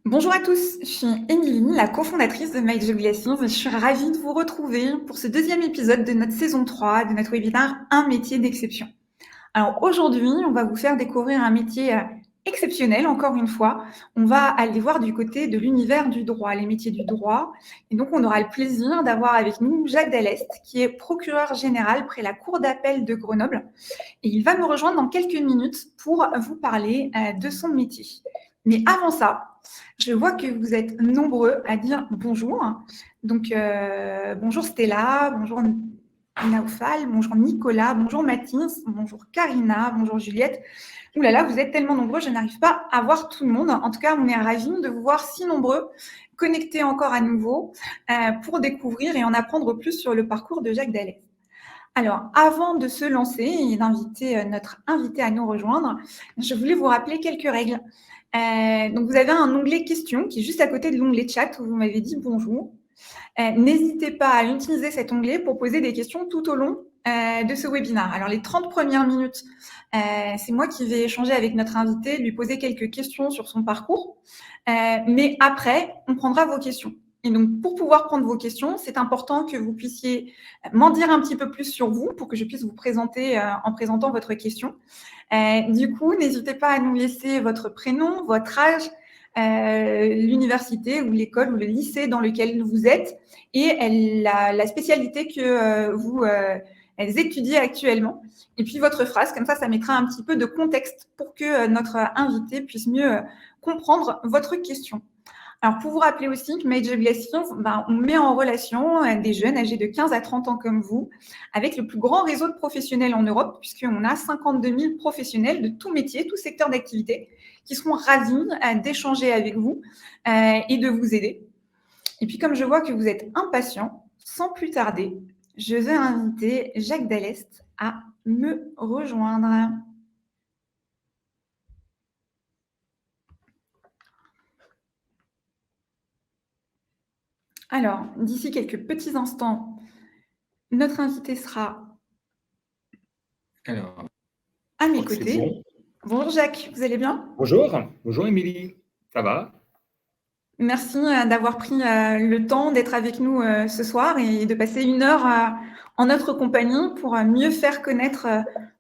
Bonjour à tous, je suis Émilie, la cofondatrice de My Job Lessons et je suis ravie de vous retrouver pour ce deuxième épisode de notre saison 3 de notre webinaire Un métier d'exception. Alors aujourd'hui, on va vous faire découvrir un métier exceptionnel, encore une fois. On va aller voir du côté de l'univers du droit, les métiers du droit. Et donc, on aura le plaisir d'avoir avec nous Jacques Dallest, qui est procureur général près la Cour d'appel de Grenoble. Et il va nous rejoindre dans quelques minutes pour vous parler de son métier. Mais avant ça, je vois que vous êtes nombreux à dire bonjour. Donc, bonjour Stella, bonjour Naoufal, bonjour Nicolas, bonjour Mathis, bonjour Karina, bonjour Juliette. Ouh là là, vous êtes tellement nombreux, je n'arrive pas à voir tout le monde. En tout cas, on est ravis de vous voir si nombreux, connectés encore à nouveau, pour découvrir et en apprendre plus sur le parcours de Jacques Dallès. Alors, avant de se lancer et d'inviter notre invité à nous rejoindre, je voulais vous rappeler quelques règles. Donc, vous avez un onglet questions qui est juste à côté de l'onglet chat où vous m'avez dit bonjour. N'hésitez pas à utiliser cet onglet pour poser des questions tout au long de ce webinaire. Alors, les 30 premières minutes, c'est moi qui vais échanger avec notre invité, lui poser quelques questions sur son parcours. Mais après, on prendra vos questions. Et donc, pour pouvoir prendre vos questions, c'est important que vous puissiez m'en dire un petit peu plus sur vous pour que je puisse vous présenter en présentant votre question. Du coup, n'hésitez pas à nous laisser votre prénom, votre âge, l'université ou l'école ou le lycée dans lequel vous êtes et la spécialité que vous étudiez actuellement. Et puis votre phrase, comme ça mettra un petit peu de contexte pour que notre invité puisse mieux comprendre votre question. Alors, pour vous rappeler aussi que Major Blessings, on met en relation des jeunes âgés de 15 à 30 ans comme vous, avec le plus grand réseau de professionnels en Europe, puisqu'on a 52 000 professionnels de tout métier, tout secteur d'activité, qui seront ravis d'échanger avec vous et de vous aider. Et puis, comme je vois que vous êtes impatient, sans plus tarder, je vais inviter Jacques Dallest à me rejoindre. Alors, d'ici quelques petits instants, notre invité sera à mes côtés. Bon. Bonjour Jacques, vous allez bien? Bonjour Émilie, ça va? Merci d'avoir pris le temps d'être avec nous ce soir et de passer une heure en notre compagnie pour mieux faire connaître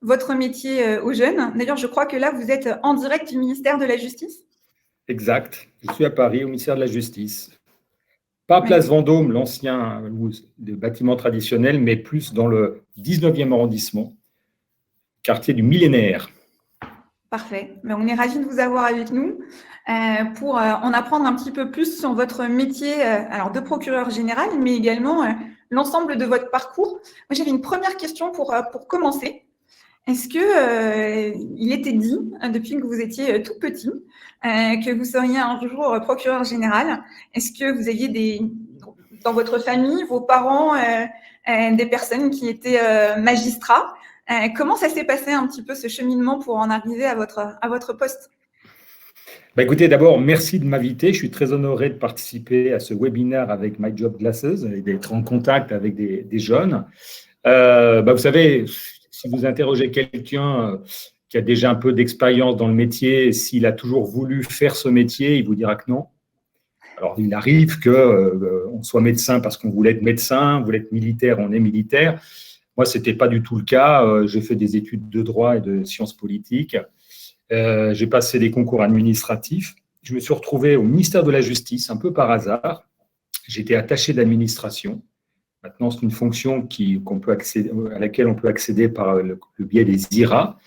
votre métier aux jeunes. D'ailleurs, je crois que là, vous êtes en direct du ministère de la Justice. Exact, je suis à Paris, au ministère de la Justice. Pas Place Vendôme, l'ancien bâtiment traditionnel, mais plus dans le 19e arrondissement, quartier du Millénaire. Parfait. Mais on est ravis de vous avoir avec nous pour en apprendre un petit peu plus sur votre métier alors de procureur général, mais également l'ensemble de votre parcours. Moi, j'avais une première question pour commencer. Est-ce que il était dit depuis que vous étiez tout petit que vous seriez un jour procureur général? Est-ce que vous aviez dans votre famille, vos parents, des personnes qui étaient magistrats? Comment ça s'est passé un petit peu ce cheminement pour en arriver à votre poste? Écoutez, d'abord, merci de m'inviter. Je suis très honoré de participer à ce webinaire avec My Job Glasses et d'être en contact avec des jeunes. Vous savez, si vous interrogez quelqu'un qui a déjà un peu d'expérience dans le métier, s'il a toujours voulu faire ce métier, il vous dira que non. Alors, il arrive qu'on soit médecin parce qu'on voulait être médecin, on voulait être militaire, on est militaire. Moi, ce n'était pas du tout le cas. J'ai fait des études de droit et de sciences politiques. J'ai passé des concours administratifs. Je me suis retrouvé au ministère de la Justice, un peu par hasard. J'étais attaché d'administration. Maintenant, c'est une fonction à laquelle on peut accéder par le biais des IRA.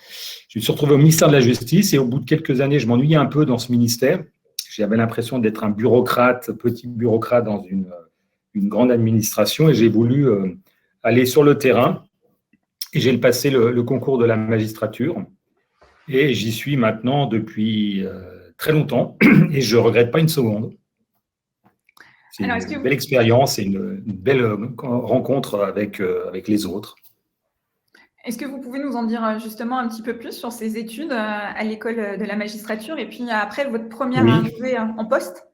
Je me suis retrouvé au ministère de la Justice et au bout de quelques années, je m'ennuyais un peu dans ce ministère. J'avais l'impression d'être un bureaucrate, petit bureaucrate dans une grande administration et j'ai voulu aller sur le terrain et j'ai passé le concours de la magistrature et j'y suis maintenant depuis très longtemps et je ne regrette pas une seconde. C'est une belle expérience et une belle rencontre avec les autres. Est-ce que vous pouvez nous en dire justement un petit peu plus sur ces études à l'école de la magistrature et puis après votre première arrivée en poste?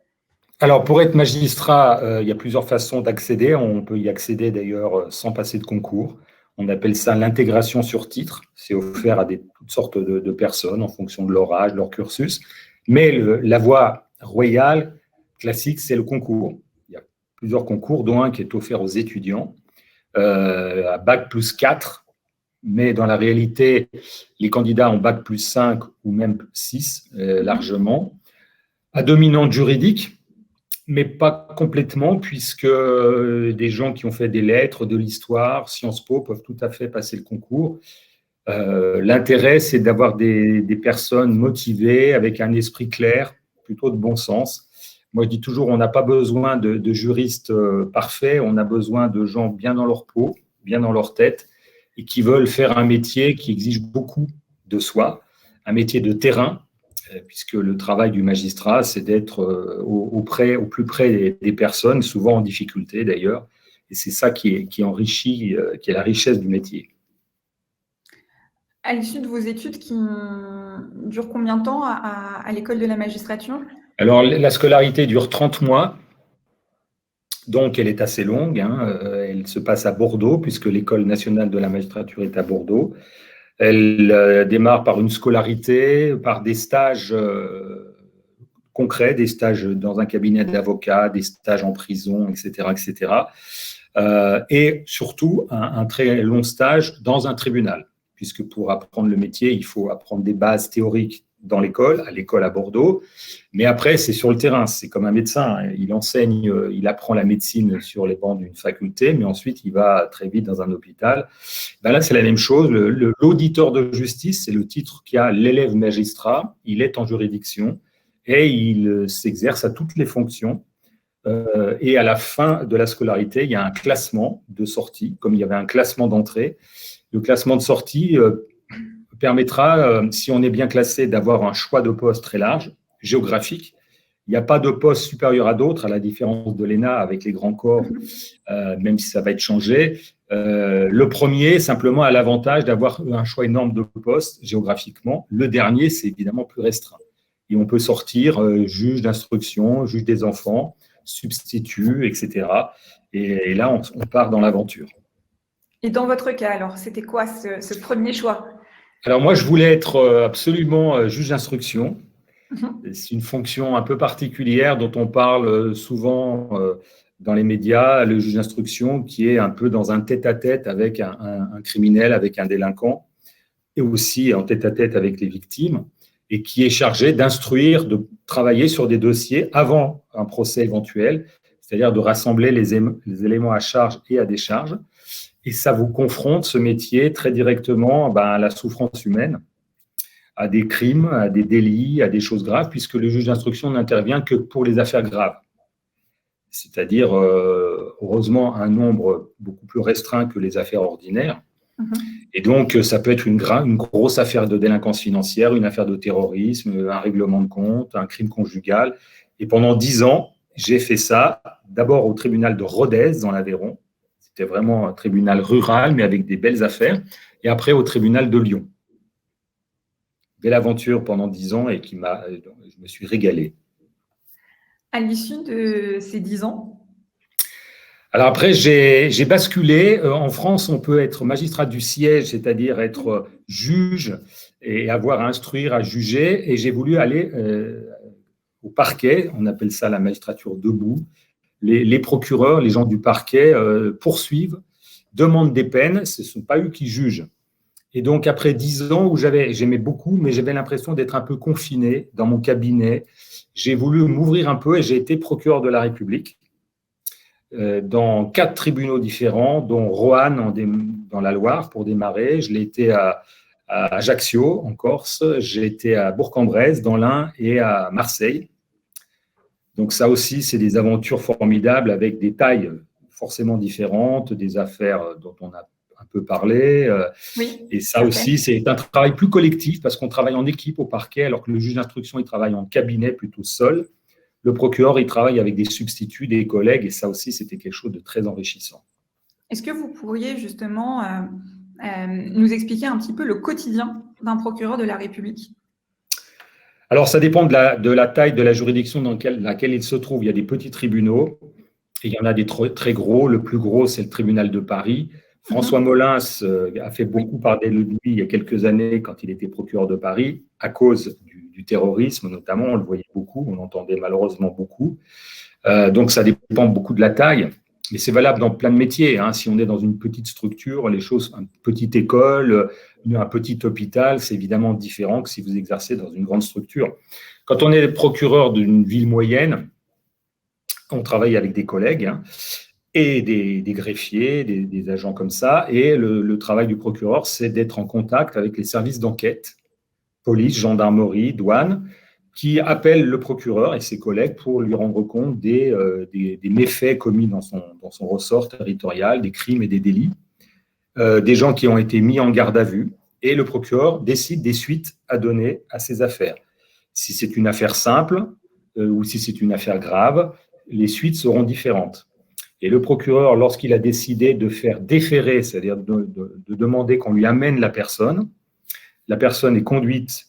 Alors, pour être magistrat, il y a plusieurs façons d'accéder. On peut y accéder d'ailleurs sans passer de concours. On appelle ça l'intégration sur titre. C'est offert à toutes sortes de personnes en fonction de leur âge, leur cursus. Mais la voie royal, classique, c'est le concours. Il y a plusieurs concours, dont un qui est offert aux étudiants, à Bac plus 4, mais dans la réalité, les candidats ont Bac plus 5 ou même 6, largement, à dominante juridique, mais pas complètement, puisque des gens qui ont fait des lettres, de l'histoire, Sciences Po, peuvent tout à fait passer le concours. L'intérêt, c'est d'avoir des personnes motivées, avec un esprit clair, plutôt de bon sens. Moi, je dis toujours, on n'a pas besoin de juristes parfaits, on a besoin de gens bien dans leur peau, bien dans leur tête, et qui veulent faire un métier qui exige beaucoup de soi, un métier de terrain, puisque le travail du magistrat, c'est d'être au plus près des personnes, souvent en difficulté d'ailleurs, et c'est ça qui enrichit, qui est la richesse du métier. À l'issue de vos études qui durent combien de temps à l'école de la magistrature? Alors, la scolarité dure 30 mois, donc elle est assez longue. Elle se passe à Bordeaux, puisque l'École nationale de la magistrature est à Bordeaux. Elle démarre par une scolarité, par des stages concrets, des stages dans un cabinet d'avocat, des stages en prison, etc., etc. Et surtout, un très long stage dans un tribunal, puisque pour apprendre le métier, il faut apprendre des bases théoriques à l'école à Bordeaux, mais après, c'est sur le terrain, c'est comme un médecin, il enseigne, il apprend la médecine sur les bancs d'une faculté, mais ensuite, il va très vite dans un hôpital. Ben là, c'est la même chose, l'auditeur de justice, c'est le titre qui a l'élève magistrat, il est en juridiction, et il s'exerce à toutes les fonctions, et à la fin de la scolarité, il y a un classement de sortie, comme il y avait un classement d'entrée. Le classement de sortie permettra, si on est bien classé, d'avoir un choix de poste très large, géographique. Il n'y a pas de poste supérieur à d'autres, à la différence de l'ENA avec les grands corps, même si ça va être changé. Le premier, simplement, a l'avantage d'avoir un choix énorme de postes géographiquement. Le dernier, c'est évidemment plus restreint. Et on peut sortir juge d'instruction, juge des enfants, substitut, etc. Et là, on part dans l'aventure. Et dans votre cas, alors, c'était quoi ce premier choix? Alors moi, je voulais être absolument juge d'instruction. C'est une fonction un peu particulière dont on parle souvent dans les médias, le juge d'instruction qui est un peu dans un tête-à-tête avec un criminel, avec un délinquant, et aussi en tête-à-tête avec les victimes, et qui est chargé d'instruire, de travailler sur des dossiers avant un procès éventuel, c'est-à-dire de rassembler les éléments à charge et à décharge. Et ça vous confronte, ce métier, très directement à la souffrance humaine, à des crimes, à des délits, à des choses graves, puisque le juge d'instruction n'intervient que pour les affaires graves. C'est-à-dire, heureusement, un nombre beaucoup plus restreint que les affaires ordinaires. Et donc, ça peut être une grosse affaire de délinquance financière, une affaire de terrorisme, un règlement de compte, un crime conjugal. Et pendant 10 ans, j'ai fait ça, d'abord au tribunal de Rodez, dans l'Aveyron. C'était vraiment un tribunal rural, mais avec des belles affaires. Et après, au tribunal de Lyon. Belle aventure pendant 10 ans et je me suis régalé. À l'issue de ces 10 ans? Alors après, j'ai basculé. En France, on peut être magistrat du siège, c'est-à-dire être juge et avoir à instruire, à juger. Et j'ai voulu aller au parquet, on appelle ça la magistrature debout. Les procureurs, les gens du parquet poursuivent, demandent des peines, ce ne sont pas eux qui jugent. Et donc, après 10 ans où j'aimais beaucoup, mais j'avais l'impression d'être un peu confiné dans mon cabinet, j'ai voulu m'ouvrir un peu et j'ai été procureur de la République dans 4 tribunaux différents, dont Roanne dans la Loire pour démarrer. Je l'ai été à Ajaccio en Corse, j'ai été à Bourg-en-Bresse dans l'Ain et à Marseille. Donc ça aussi, c'est des aventures formidables avec des tailles forcément différentes, des affaires dont on a un peu parlé. Oui, et ça aussi, c'est un travail plus collectif parce qu'on travaille en équipe au parquet, alors que le juge d'instruction, il travaille en cabinet plutôt seul. Le procureur, il travaille avec des substituts, des collègues, et ça aussi, c'était quelque chose de très enrichissant. Est-ce que vous pourriez justement nous expliquer un petit peu le quotidien d'un procureur de la République? Alors, ça dépend de la taille de la juridiction dans laquelle il se trouve. Il y a des petits tribunaux et il y en a des très gros. Le plus gros, c'est le tribunal de Paris. François Molins a fait beaucoup parler de lui il y a quelques années quand il était procureur de Paris à cause du du terrorisme, notamment, on le voyait beaucoup, on l'entendait malheureusement beaucoup. Donc, ça dépend beaucoup de la taille, mais c'est valable dans plein de métiers. Hein. Si on est dans une petite structure, les choses, une petite école, un petit hôpital, c'est évidemment différent que si vous exercez dans une grande structure. Quand on est procureur d'une ville moyenne, on travaille avec des collègues et des greffiers, des agents comme ça. Et le travail du procureur, c'est d'être en contact avec les services d'enquête, police, gendarmerie, douane, qui appellent le procureur et ses collègues pour lui rendre compte des méfaits commis dans son ressort territorial, des crimes et des délits, des gens qui ont été mis en garde à vue. Et le procureur décide des suites à donner à ces affaires. Si c'est une affaire simple ou si c'est une affaire grave, les suites seront différentes. Et le procureur, lorsqu'il a décidé de faire déférer, c'est-à-dire de demander qu'on lui amène la personne est conduite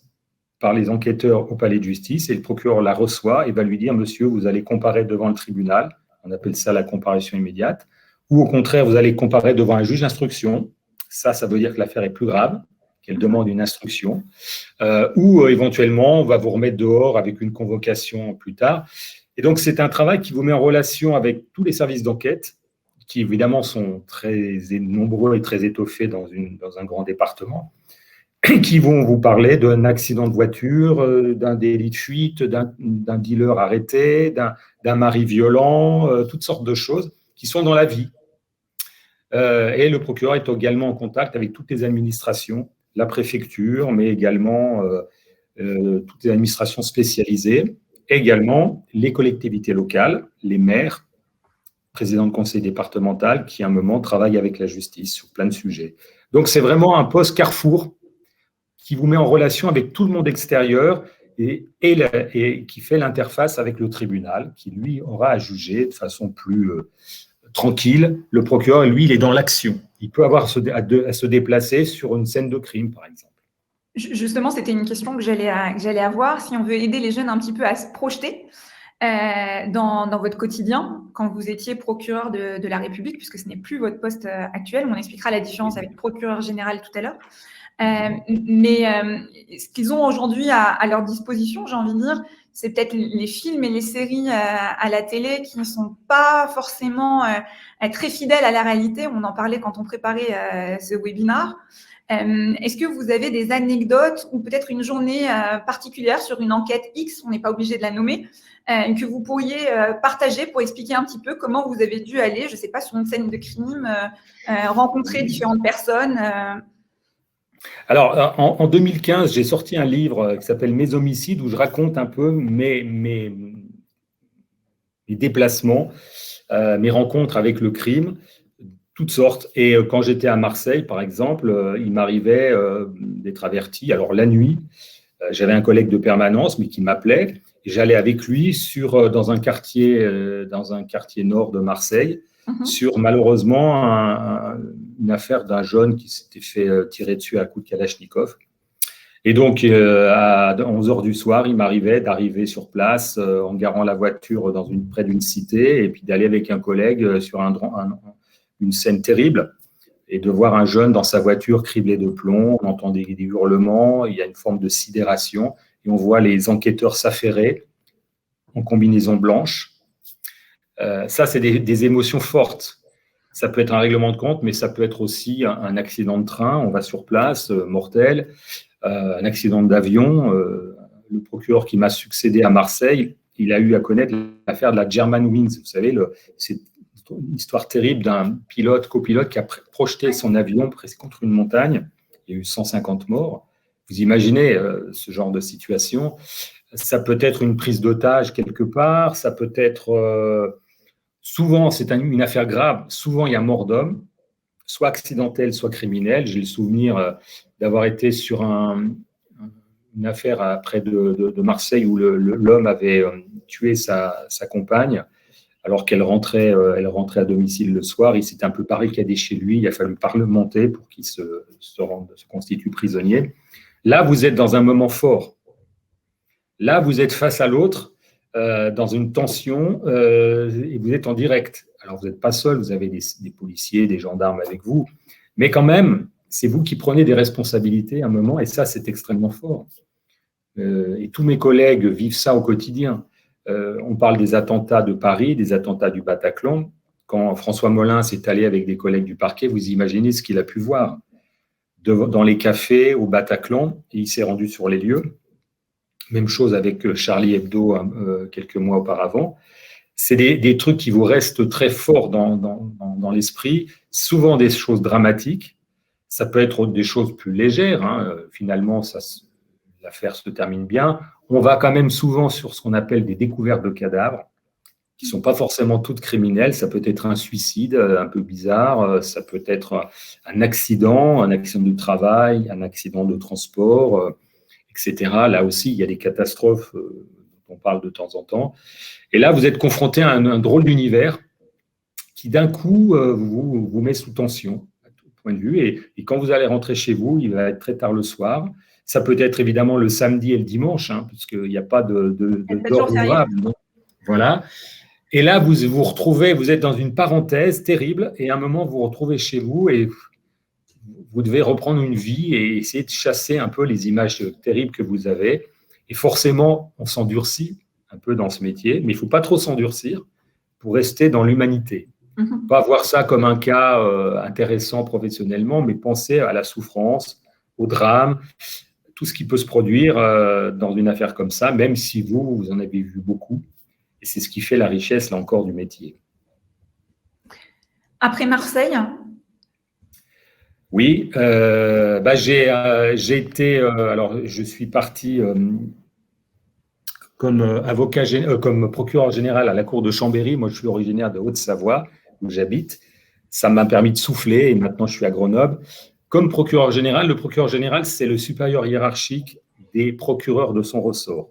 par les enquêteurs au palais de justice et le procureur la reçoit et va lui dire « Monsieur, vous allez comparer devant le tribunal », on appelle ça la comparution immédiate, ou au contraire, vous allez comparer devant un juge d'instruction, ça veut dire que l'affaire est plus grave, qu'elle demande une instruction, ou éventuellement, on va vous remettre dehors avec une convocation plus tard. Et donc, c'est un travail qui vous met en relation avec tous les services d'enquête, qui évidemment sont très nombreux et très étoffés dans un grand département, qui vont vous parler d'un accident de voiture, d'un délit de fuite, d'un dealer arrêté, d'un mari violent, toutes sortes de choses qui sont dans la vie. Et le procureur est également en contact avec toutes les administrations, la préfecture, mais également toutes les administrations spécialisées, également les collectivités locales, les maires, présidents de conseil départemental, qui à un moment travaillent avec la justice sur plein de sujets. Donc c'est vraiment un poste carrefour qui vous met en relation avec tout le monde extérieur et qui fait l'interface avec le tribunal, qui lui aura à juger de façon plus tranquille. Le procureur, lui, il est dans l'action. Il peut avoir à se déplacer sur une scène de crime, par exemple. Justement, c'était une question que j'allais avoir. Si on veut aider les jeunes un petit peu à se projeter dans votre quotidien, quand vous étiez procureur de la République, puisque ce n'est plus votre poste actuel, on expliquera la différence avec procureur général tout à l'heure. Mais ce qu'ils ont aujourd'hui à leur disposition, j'ai envie de dire, c'est peut-être les films et les séries à la télé qui ne sont pas forcément très fidèles à la réalité. On en parlait quand on préparait ce webinaire. Est-ce que vous avez des anecdotes ou peut-être une journée particulière sur une enquête X, on n'est pas obligé de la nommer, que vous pourriez partager pour expliquer un petit peu comment vous avez dû aller, je ne sais pas, sur une scène de crime, rencontrer différentes personnes Alors, en 2015, j'ai sorti un livre qui s'appelle « Mes homicides » où je raconte un peu mes déplacements, mes rencontres avec le crime, toutes sortes. Et quand j'étais à Marseille, par exemple, il m'arrivait d'être averti. Alors, la nuit, j'avais un collègue de permanence, mais qui m'appelait. Et j'allais avec lui dans un quartier nord de Marseille, sur malheureusement une affaire d'un jeune qui s'était fait tirer dessus à coups de Kalachnikov. Et donc, à 11h du soir, il m'arrivait d'arriver sur place en garant la voiture près d'une cité et puis d'aller avec un collègue sur une scène terrible et de voir un jeune dans sa voiture criblé de plomb. On entend des hurlements, il y a une forme de sidération et on voit les enquêteurs s'affairer en combinaison blanche. Ça, c'est des émotions fortes. Ça peut être un règlement de compte, mais ça peut être aussi un accident de train. On va sur place, mortel. Un accident d'avion. Le procureur qui m'a succédé à Marseille, il a eu à connaître l'affaire de la Germanwings. Vous savez, c'est une histoire terrible d'un copilote qui a projeté son avion presque contre une montagne. Il y a eu 150 morts. Vous imaginez ce genre de situation. Ça peut être une prise d'otage quelque part. Ça peut être... souvent, c'est une affaire grave. Souvent, il y a mort d'homme, soit accidentelle, soit criminelle. J'ai le souvenir d'avoir été sur une affaire près de Marseille où l'homme avait tué sa compagne alors qu'elle rentrait à domicile le soir. Il s'était un peu barricadé chez lui. Il a fallu parlementer pour qu'il se constitue prisonnier. Là, vous êtes dans un moment fort. Là, vous êtes face à l'autre dans une tension et vous êtes en direct. Alors, vous n'êtes pas seul. Vous avez des policiers, des gendarmes avec vous. Mais quand même, c'est vous qui prenez des responsabilités à un moment, et ça, c'est extrêmement fort. et tous mes collègues vivent ça au quotidien. On parle des attentats de Paris, des attentats du Bataclan. Quand François Molins s'est allé avec des collègues du parquet, vous imaginez ce qu'il a pu voir dans les cafés au Bataclan, et il s'est rendu sur les lieux. Même chose avec Charlie Hebdo quelques mois auparavant. C'est des trucs qui vous restent très forts dans l'esprit, souvent des choses dramatiques. Ça peut être des choses plus légères. Finalement, l'affaire se termine bien. On va quand même souvent sur ce qu'on appelle des découvertes de cadavres, qui ne sont pas forcément toutes criminelles. Ça peut être un suicide un peu bizarre, ça peut être un accident de travail, un accident de transport, etc. Là aussi, il y a des catastrophes dont on parle de temps en temps. Et là, vous êtes confronté à un drôle d'univers qui, d'un coup, vous met sous tension, à tout point de vue. Et quand vous allez rentrer chez vous, il va être très tard le soir. Ça peut être évidemment le samedi et le dimanche, puisqu'il n'y a pas d'heure ouvrable. Voilà. Et là, vous vous retrouvez, vous êtes dans une parenthèse terrible, et à un moment, vous vous retrouvez chez vous et vous devez reprendre une vie et essayer de chasser un peu les images terribles que vous avez. Et forcément, on s'endurcit un peu dans ce métier, mais il ne faut pas trop s'endurcir pour rester dans l'humanité. Pas voir ça comme un cas intéressant professionnellement, mais penser à la souffrance, au drame, tout ce qui peut se produire dans une affaire comme ça, même si vous en avez vu beaucoup. Et c'est ce qui fait la richesse, là encore, du métier. Après Marseille? Oui, j'ai été. Alors, je suis parti comme avocat, comme procureur général à la cour de Chambéry. Moi, je suis originaire de Haute-Savoie, où j'habite. Ça m'a permis de souffler, et maintenant, je suis à Grenoble. Comme procureur général, le procureur général, c'est le supérieur hiérarchique des procureurs de son ressort.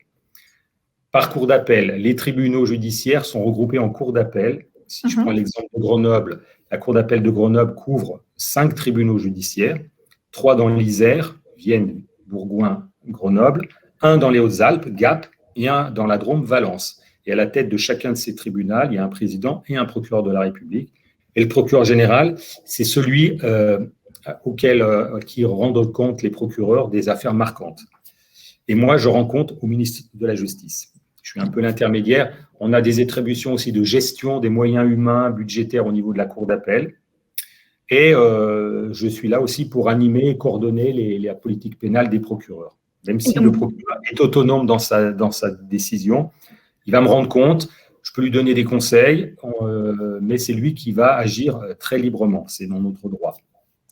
Par cour d'appel, les tribunaux judiciaires sont regroupés en cours d'appel. Si je prends l'exemple de Grenoble, la cour d'appel de Grenoble couvre 5 tribunaux judiciaires, 3 dans l'Isère, Vienne, Bourgoin, Grenoble, 1 dans les Hautes-Alpes, Gap, et 1 dans la Drôme, Valence. Et à la tête de chacun de ces tribunaux, il y a un président et un procureur de la République. Et le procureur général, c'est celui qui rend compte les procureurs des affaires marquantes. Et moi, je rends compte au ministère de la Justice. Je suis un peu l'intermédiaire. On a des attributions aussi de gestion des moyens humains, budgétaires au niveau de la cour d'appel. Et je suis là aussi pour animer et coordonner la politique pénale des procureurs. Même si le procureur est autonome dans sa décision, il va me rendre compte, je peux lui donner des conseils, mais c'est lui qui va agir très librement. C'est dans notre droit.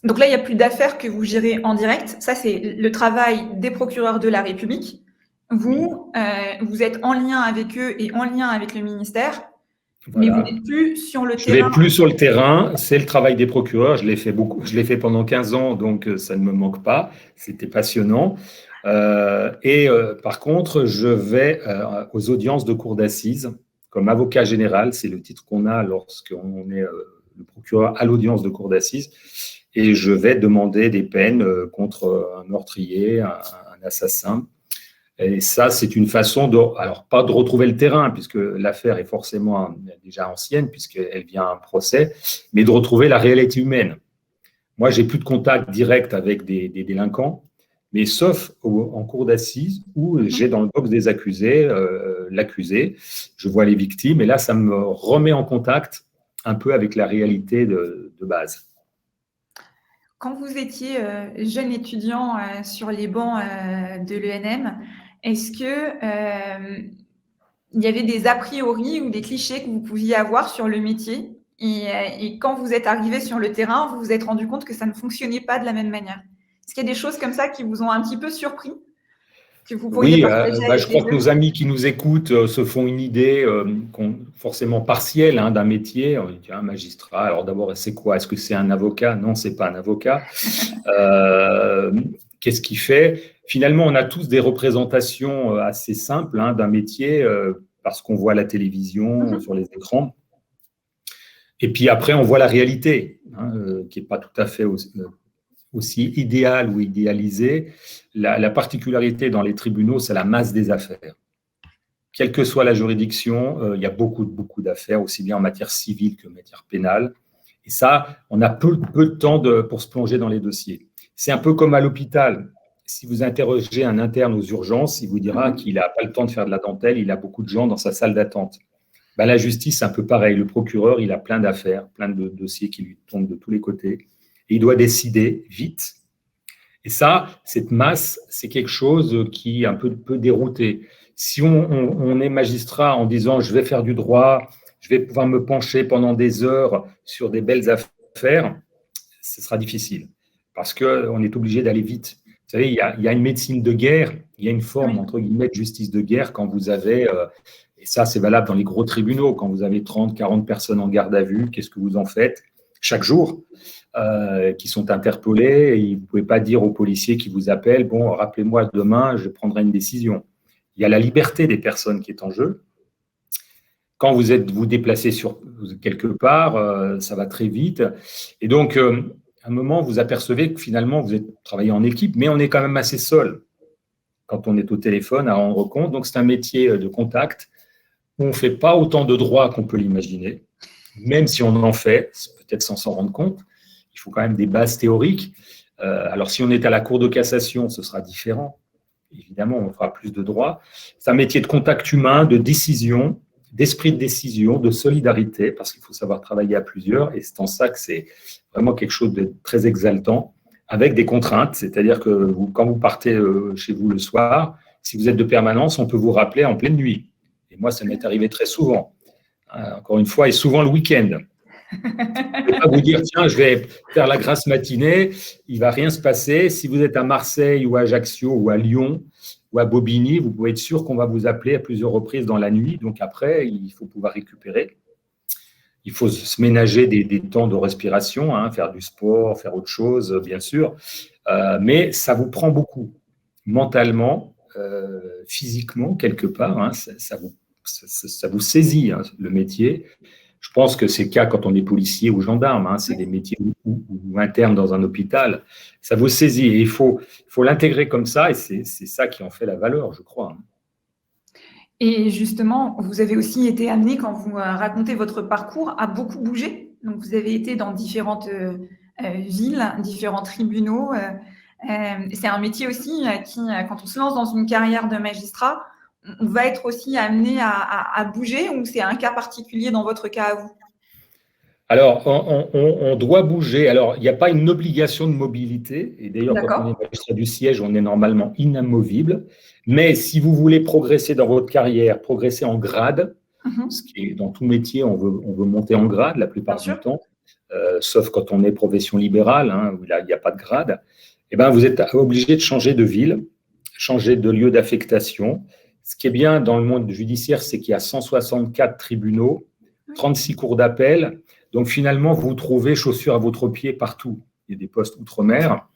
Donc là, il n'y a plus d'affaires que vous gérez en direct. Ça, c'est le travail des procureurs de la République. Vous, vous êtes en lien avec eux et en lien avec le ministère, voilà. Mais vous n'êtes plus sur le terrain. Je ne vais plus sur le terrain. C'est le travail des procureurs. Je l'ai fait beaucoup. Je l'ai fait pendant 15 ans, donc ça ne me manque pas. C'était passionnant. Par contre, je vais aux audiences de cour d'assises comme avocat général. C'est le titre qu'on a lorsqu'on est le procureur à l'audience de cour d'assises. Et je vais demander des peines contre un meurtrier, un assassin. Et ça, c'est une façon alors pas de retrouver le terrain, puisque l'affaire est forcément déjà ancienne, puisqu'elle vient à un procès, mais de retrouver la réalité humaine. Moi, j'ai plus de contact direct avec des délinquants, mais sauf en cour d'assises où j'ai dans le box des accusés l'accusé, je vois les victimes, et là, ça me remet en contact un peu avec la réalité de base. Quand vous étiez jeune étudiant sur les bancs de l'ENM, est-ce que il y avait des a priori ou des clichés que vous pouviez avoir sur le métier et quand vous êtes arrivé sur le terrain, vous vous êtes rendu compte que ça ne fonctionnait pas de la même manière? Est-ce qu'il y a des choses comme ça qui vous ont un petit peu surpris? Que vous pourriez partager je crois que nos amis qui nous écoutent se font une idée forcément partielle d'un métier. On dit un magistrat. Alors d'abord, c'est quoi? Est-ce que c'est un avocat? Non, c'est pas un avocat. Qu'est-ce qu'il fait? Finalement, on a tous des représentations assez simples d'un métier parce qu'on voit la télévision sur les écrans. Et puis après, on voit la réalité qui n'est pas tout à fait aussi idéal ou idéalisé. La particularité dans les tribunaux, c'est la masse des affaires. Quelle que soit la juridiction, il y a beaucoup d'affaires, aussi bien en matière civile que en matière pénale. Et ça, on a peu de temps pour se plonger dans les dossiers. C'est un peu comme à l'hôpital. si vous interrogez un interne aux urgences, il vous dira qu'il n'a pas le temps de faire de la dentelle, il a beaucoup de gens dans sa salle d'attente. Ben, la justice, c'est un peu pareil. Le procureur, il a plein d'affaires, plein de dossiers qui lui tombent de tous les côtés. Et il doit décider vite. Et ça, cette masse, c'est quelque chose qui un peu peut dérouter. Si on est magistrat en disant « je vais faire du droit, je vais pouvoir me pencher pendant des heures sur des belles affaires », ce sera difficile parce qu'on est obligé d'aller vite. Vous savez, il y a une médecine de guerre, il y a une forme, entre guillemets, de justice de guerre quand vous avez, et ça c'est valable dans les gros tribunaux, quand vous avez 30, 40 personnes en garde à vue, qu'est-ce que vous en faites chaque jour qui sont interpellés et vous ne pouvez pas dire aux policiers qui vous appellent « bon, rappelez-moi demain, je prendrai une décision ». Il y a la liberté des personnes qui est en jeu. Quand vous déplacez sur quelque part, ça va très vite. Et donc, à un moment, vous apercevez que finalement, vous êtes travaillé en équipe, mais on est quand même assez seul quand on est au téléphone à rendre compte. Donc, c'est un métier de contact où on ne fait pas autant de droits qu'on peut l'imaginer, même si on en fait, peut-être sans s'en rendre compte. Il faut quand même des bases théoriques. Alors, si on est à la Cour de cassation, ce sera différent. Évidemment, on fera plus de droits. C'est un métier de contact humain, de décision, d'esprit de décision, de solidarité, parce qu'il faut savoir travailler à plusieurs. Et c'est en ça que c'est vraiment quelque chose de très exaltant, avec des contraintes. C'est-à-dire que quand vous partez chez vous le soir, si vous êtes de permanence, on peut vous rappeler en pleine nuit. Et moi, ça m'est arrivé très souvent. Encore une fois, et souvent le week-end. Je ne vais pas vous dire, tiens, je vais faire la grasse matinée, il ne va rien se passer. Si vous êtes à Marseille ou à Ajaccio ou à Lyon ou à Bobigny, vous pouvez être sûr qu'on va vous appeler à plusieurs reprises dans la nuit. Donc après, il faut pouvoir récupérer. Il faut se ménager des temps de respiration, faire du sport, faire autre chose, bien sûr. Mais ça vous prend beaucoup, mentalement, physiquement, quelque part. Ça vous saisit, le métier. Je pense que c'est le cas quand on est policier ou gendarme. C'est des métiers ou internes dans un hôpital. Ça vous saisit et il faut l'intégrer comme ça et c'est ça qui en fait la valeur, je crois. Et justement, vous avez aussi été amené, quand vous racontez votre parcours, à beaucoup bouger. Donc, vous avez été dans différentes villes, différents tribunaux. C'est un métier aussi qui, quand on se lance dans une carrière de magistrat, on va être aussi amené à bouger, ou c'est un cas particulier dans votre cas à vous? Alors, on doit bouger. Alors, il n'y a pas une obligation de mobilité. Et d'ailleurs, quand on est magistrat du siège, on est normalement inamovible. Mais si vous voulez progresser dans votre carrière, progresser en grade, ce qui est dans tout métier, on veut monter en grade la plupart du temps, sauf quand on est profession libérale, où il n'y a pas de grade, eh ben, vous êtes obligé de changer de ville, changer de lieu d'affectation. Ce qui est bien dans le monde judiciaire, c'est qu'il y a 164 tribunaux, 36 cours d'appel. Donc, finalement, vous trouvez chaussures à votre pied partout. Il y a des postes outre-mer.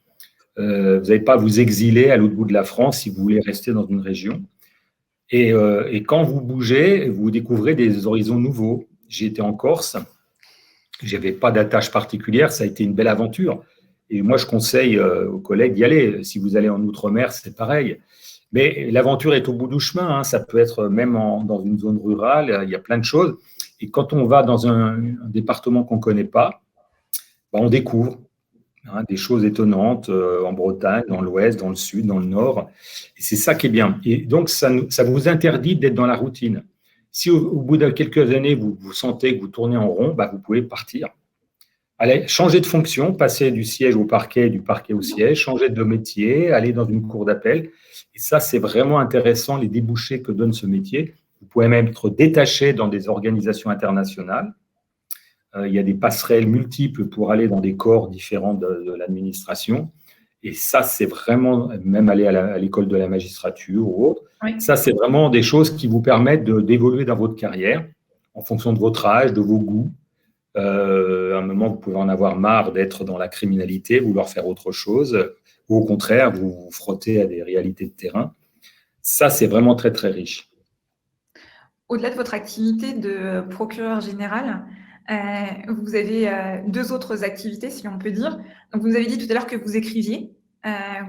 Vous n'avez pas à vous exiler à l'autre bout de la France si vous voulez rester dans une région. Et quand vous bougez, vous découvrez des horizons nouveaux. J'ai été en Corse. Je n'avais pas d'attache particulière. Ça a été une belle aventure. Et moi, je conseille aux collègues d'y aller. Si vous allez en outre-mer, c'est pareil. Mais l'aventure est au bout du chemin. Ça peut être même dans une zone rurale. Il y a plein de choses. Et quand on va dans un département qu'on ne connaît pas, on découvre des choses étonnantes en Bretagne, dans l'Ouest, dans le Sud, dans le Nord. Et c'est ça qui est bien. Et donc, ça vous interdit d'être dans la routine. Si au bout de quelques années, vous sentez que vous tournez en rond, vous pouvez partir. Allez, changer de fonction, passer du siège au parquet, du parquet au siège, changer de métier, aller dans une cour d'appel. Et ça, c'est vraiment intéressant, les débouchés que donne ce métier. Vous pouvez même être détaché dans des organisations internationales. Il y a des passerelles multiples pour aller dans des corps différents de l'administration. Et ça, c'est vraiment, même aller à l'école de la magistrature ou autre, ça, c'est vraiment des choses qui vous permettent d'évoluer dans votre carrière en fonction de votre âge, de vos goûts. À un moment, vous pouvez en avoir marre d'être dans la criminalité, vouloir faire autre chose, ou au contraire, vous vous frottez à des réalités de terrain. Ça, c'est vraiment très, très riche. Au-delà de votre activité de procureur général, vous avez deux autres activités, si on peut dire. Donc, vous avez dit tout à l'heure que vous écriviez.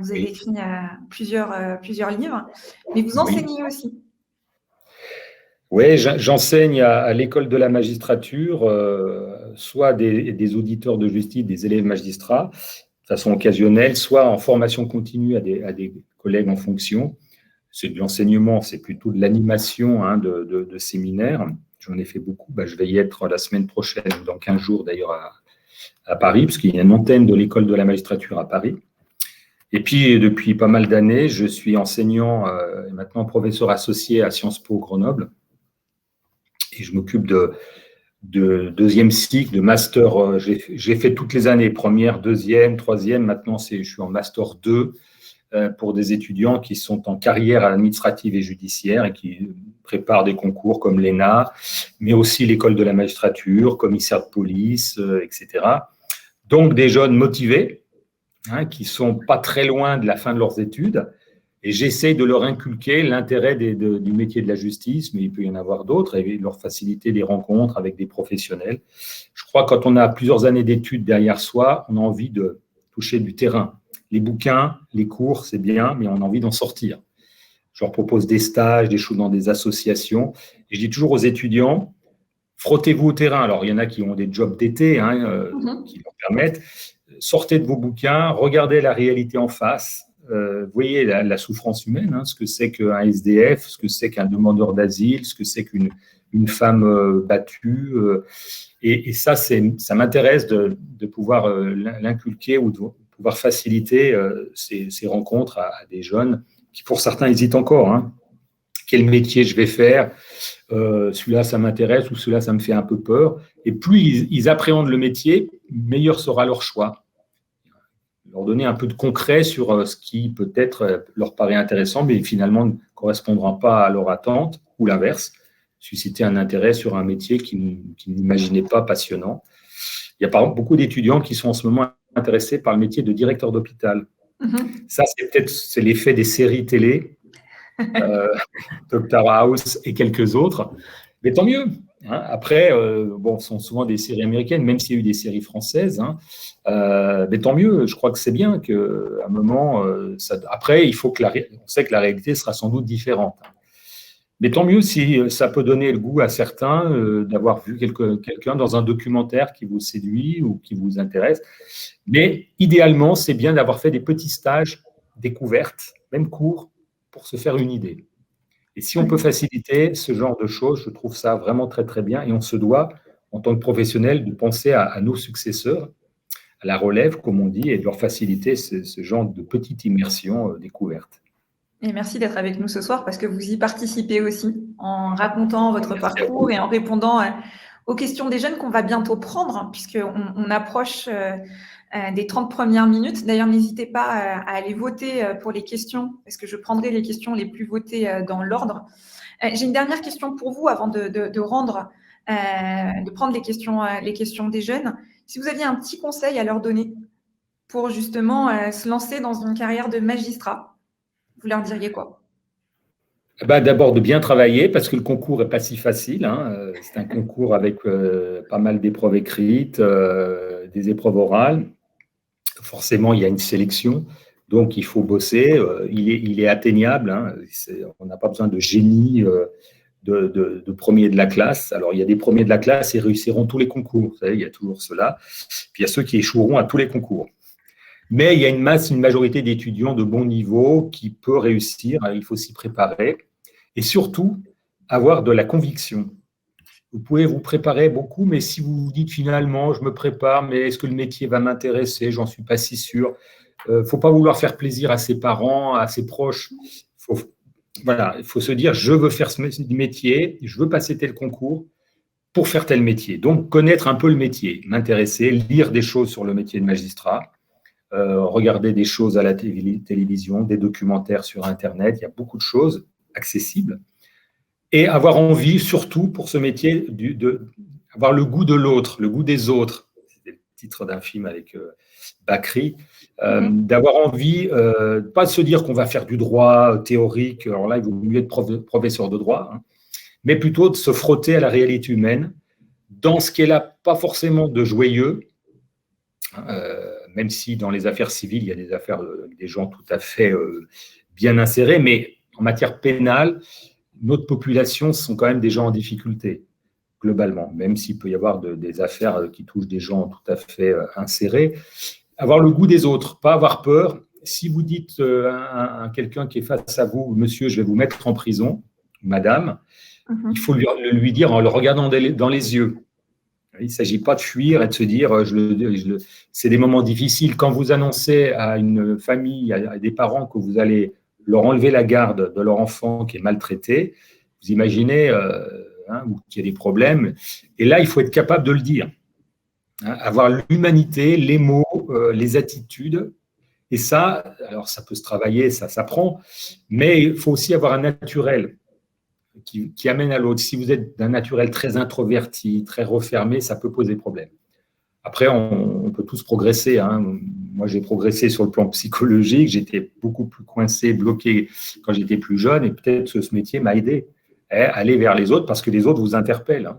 Vous avez écrit plusieurs livres, mais vous enseignez aussi. Oui, j'enseigne à l'école de la magistrature, soit des auditeurs de justice, des élèves magistrats, façon occasionnelle, soit en formation continue à des collègues en fonction. C'est de l'enseignement, c'est plutôt de l'animation de séminaires. J'en ai fait beaucoup. Je vais y être la semaine prochaine, dans 15 jours d'ailleurs, à Paris, parce qu'il y a une antenne de l'école de la magistrature à Paris. Et puis, depuis pas mal d'années, je suis enseignant et maintenant professeur associé à Sciences Po Grenoble. Et je m'occupe de deuxième cycle, de master. J'ai fait toutes les années, première, deuxième, troisième. Maintenant, je suis en master 2 pour des étudiants qui sont en carrière administrative et judiciaire et qui préparent des concours comme l'ENA, mais aussi l'école de la magistrature, commissaire de police, etc. Donc, des jeunes motivés, qui ne sont pas très loin de la fin de leurs études. Et j'essaie de leur inculquer l'intérêt du métier de la justice, mais il peut y en avoir d'autres, et leur faciliter des rencontres avec des professionnels. Je crois que quand on a plusieurs années d'études derrière soi, on a envie de toucher du terrain. Les bouquins, les cours, c'est bien, mais on a envie d'en sortir. Je leur propose des stages, des choses dans des associations. Et je dis toujours aux étudiants, frottez-vous au terrain. Alors, il y en a qui ont des jobs d'été qui leur permettent. Sortez de vos bouquins, regardez la réalité en face. Voyez la souffrance humaine, ce que c'est qu'un SDF, ce que c'est qu'un demandeur d'asile, ce que c'est qu'une femme battue. Et ça m'intéresse de pouvoir l'inculquer ou de pouvoir faciliter ces rencontres à des jeunes qui, pour certains, hésitent encore. Quel métier je vais faire, celui-là, ça m'intéresse ou celui-là, ça me fait un peu peur. Et plus ils appréhendent le métier, meilleur sera leur choix. Leur donner un peu de concret sur ce qui peut-être leur paraît intéressant, mais finalement ne correspondra pas à leur attente, ou l'inverse, susciter un intérêt sur un métier qu'ils n'imaginaient pas passionnant. Il y a par exemple beaucoup d'étudiants qui sont en ce moment intéressés par le métier de directeur d'hôpital. Ça, c'est l'effet des séries télé, Dr House et quelques autres, mais tant mieux. Après, ce sont souvent des séries américaines, même s'il y a eu des séries françaises, mais tant mieux. Je crois que c'est bien qu'à un moment, après, il faut on sait que la réalité sera sans doute différente. Mais tant mieux si ça peut donner le goût à certains d'avoir vu quelqu'un dans un documentaire qui vous séduit ou qui vous intéresse. Mais idéalement, c'est bien d'avoir fait des petits stages découvertes, même courts, pour se faire une idée. Et si on peut faciliter ce genre de choses, je trouve ça vraiment très, très bien. Et on se doit, en tant que professionnel, de penser à nos successeurs, à la relève, comme on dit, et de leur faciliter ce genre de petite immersion découverte. Et merci d'être avec nous ce soir parce que vous y participez aussi en racontant votre parcours et en répondant aux questions des jeunes qu'on va bientôt prendre, puisqu'on approche des 30 premières minutes. D'ailleurs, n'hésitez pas à aller voter pour les questions, parce que je prendrai les questions les plus votées dans l'ordre. J'ai une dernière question pour vous avant de prendre les questions des jeunes. Si vous aviez un petit conseil à leur donner pour justement se lancer dans une carrière de magistrat, vous leur diriez quoi? D'abord, de bien travailler, parce que le concours n'est pas si facile. C'est un concours avec pas mal d'épreuves écrites, des épreuves orales. Forcément, il y a une sélection, donc il faut bosser. Il est atteignable. On n'a pas besoin de génie de premier de la classe. Alors, il y a des premiers de la classe et réussiront tous les concours. Vous savez, il y a toujours cela. Puis, il y a ceux qui échoueront à tous les concours. Mais il y a une majorité d'étudiants de bon niveau qui peut réussir. Il faut s'y préparer. Et surtout, avoir de la conviction. Vous pouvez vous préparer beaucoup, mais si vous vous dites finalement, je me prépare, mais est-ce que le métier va m'intéresser? J'en suis pas si sûr. Il ne faut pas vouloir faire plaisir à ses parents, à ses proches. Il faut se dire, je veux faire ce métier, je veux passer tel concours pour faire tel métier. Donc, connaître un peu le métier, m'intéresser, lire des choses sur le métier de magistrat, regarder des choses à la télévision, des documentaires sur Internet. Il y a beaucoup de choses accessibles. Et avoir envie, surtout pour ce métier, avoir le goût de l'autre, le goût des autres. C'est le titre d'un film avec Bakri. D'avoir envie, pas de se dire qu'on va faire du droit théorique, alors là, il vaut mieux être professeur de droit, mais plutôt de se frotter à la réalité humaine, dans ce qu'elle n'a pas forcément de joyeux, même si dans les affaires civiles, il y a des affaires des gens tout à fait bien insérés, mais en matière pénale, notre population sont quand même des gens en difficulté, globalement, même s'il peut y avoir des affaires qui touchent des gens tout à fait insérés. avoir le goût des autres, pas avoir peur. Si vous dites à quelqu'un qui est face à vous, monsieur, je vais vous mettre en prison, madame, il faut lui dire en le regardant dans les yeux. Il ne s'agit pas de fuir et de se dire, c'est des moments difficiles. Quand vous annoncez à une famille, à des parents que vous allez leur enlever la garde de leur enfant qui est maltraité, vous imaginez qu'il y a des problèmes. Et là, il faut être capable de le dire. Avoir l'humanité, les mots, les attitudes. Et ça, alors ça peut se travailler, ça s'apprend, mais il faut aussi avoir un naturel qui amène à l'autre. Si vous êtes d'un naturel très introverti, très refermé, ça peut poser problème. Après, on peut tous progresser. Moi, j'ai progressé sur le plan psychologique. J'étais beaucoup plus coincé, bloqué quand j'étais plus jeune. Et peut-être que ce métier m'a aidé à aller vers les autres parce que les autres vous interpellent.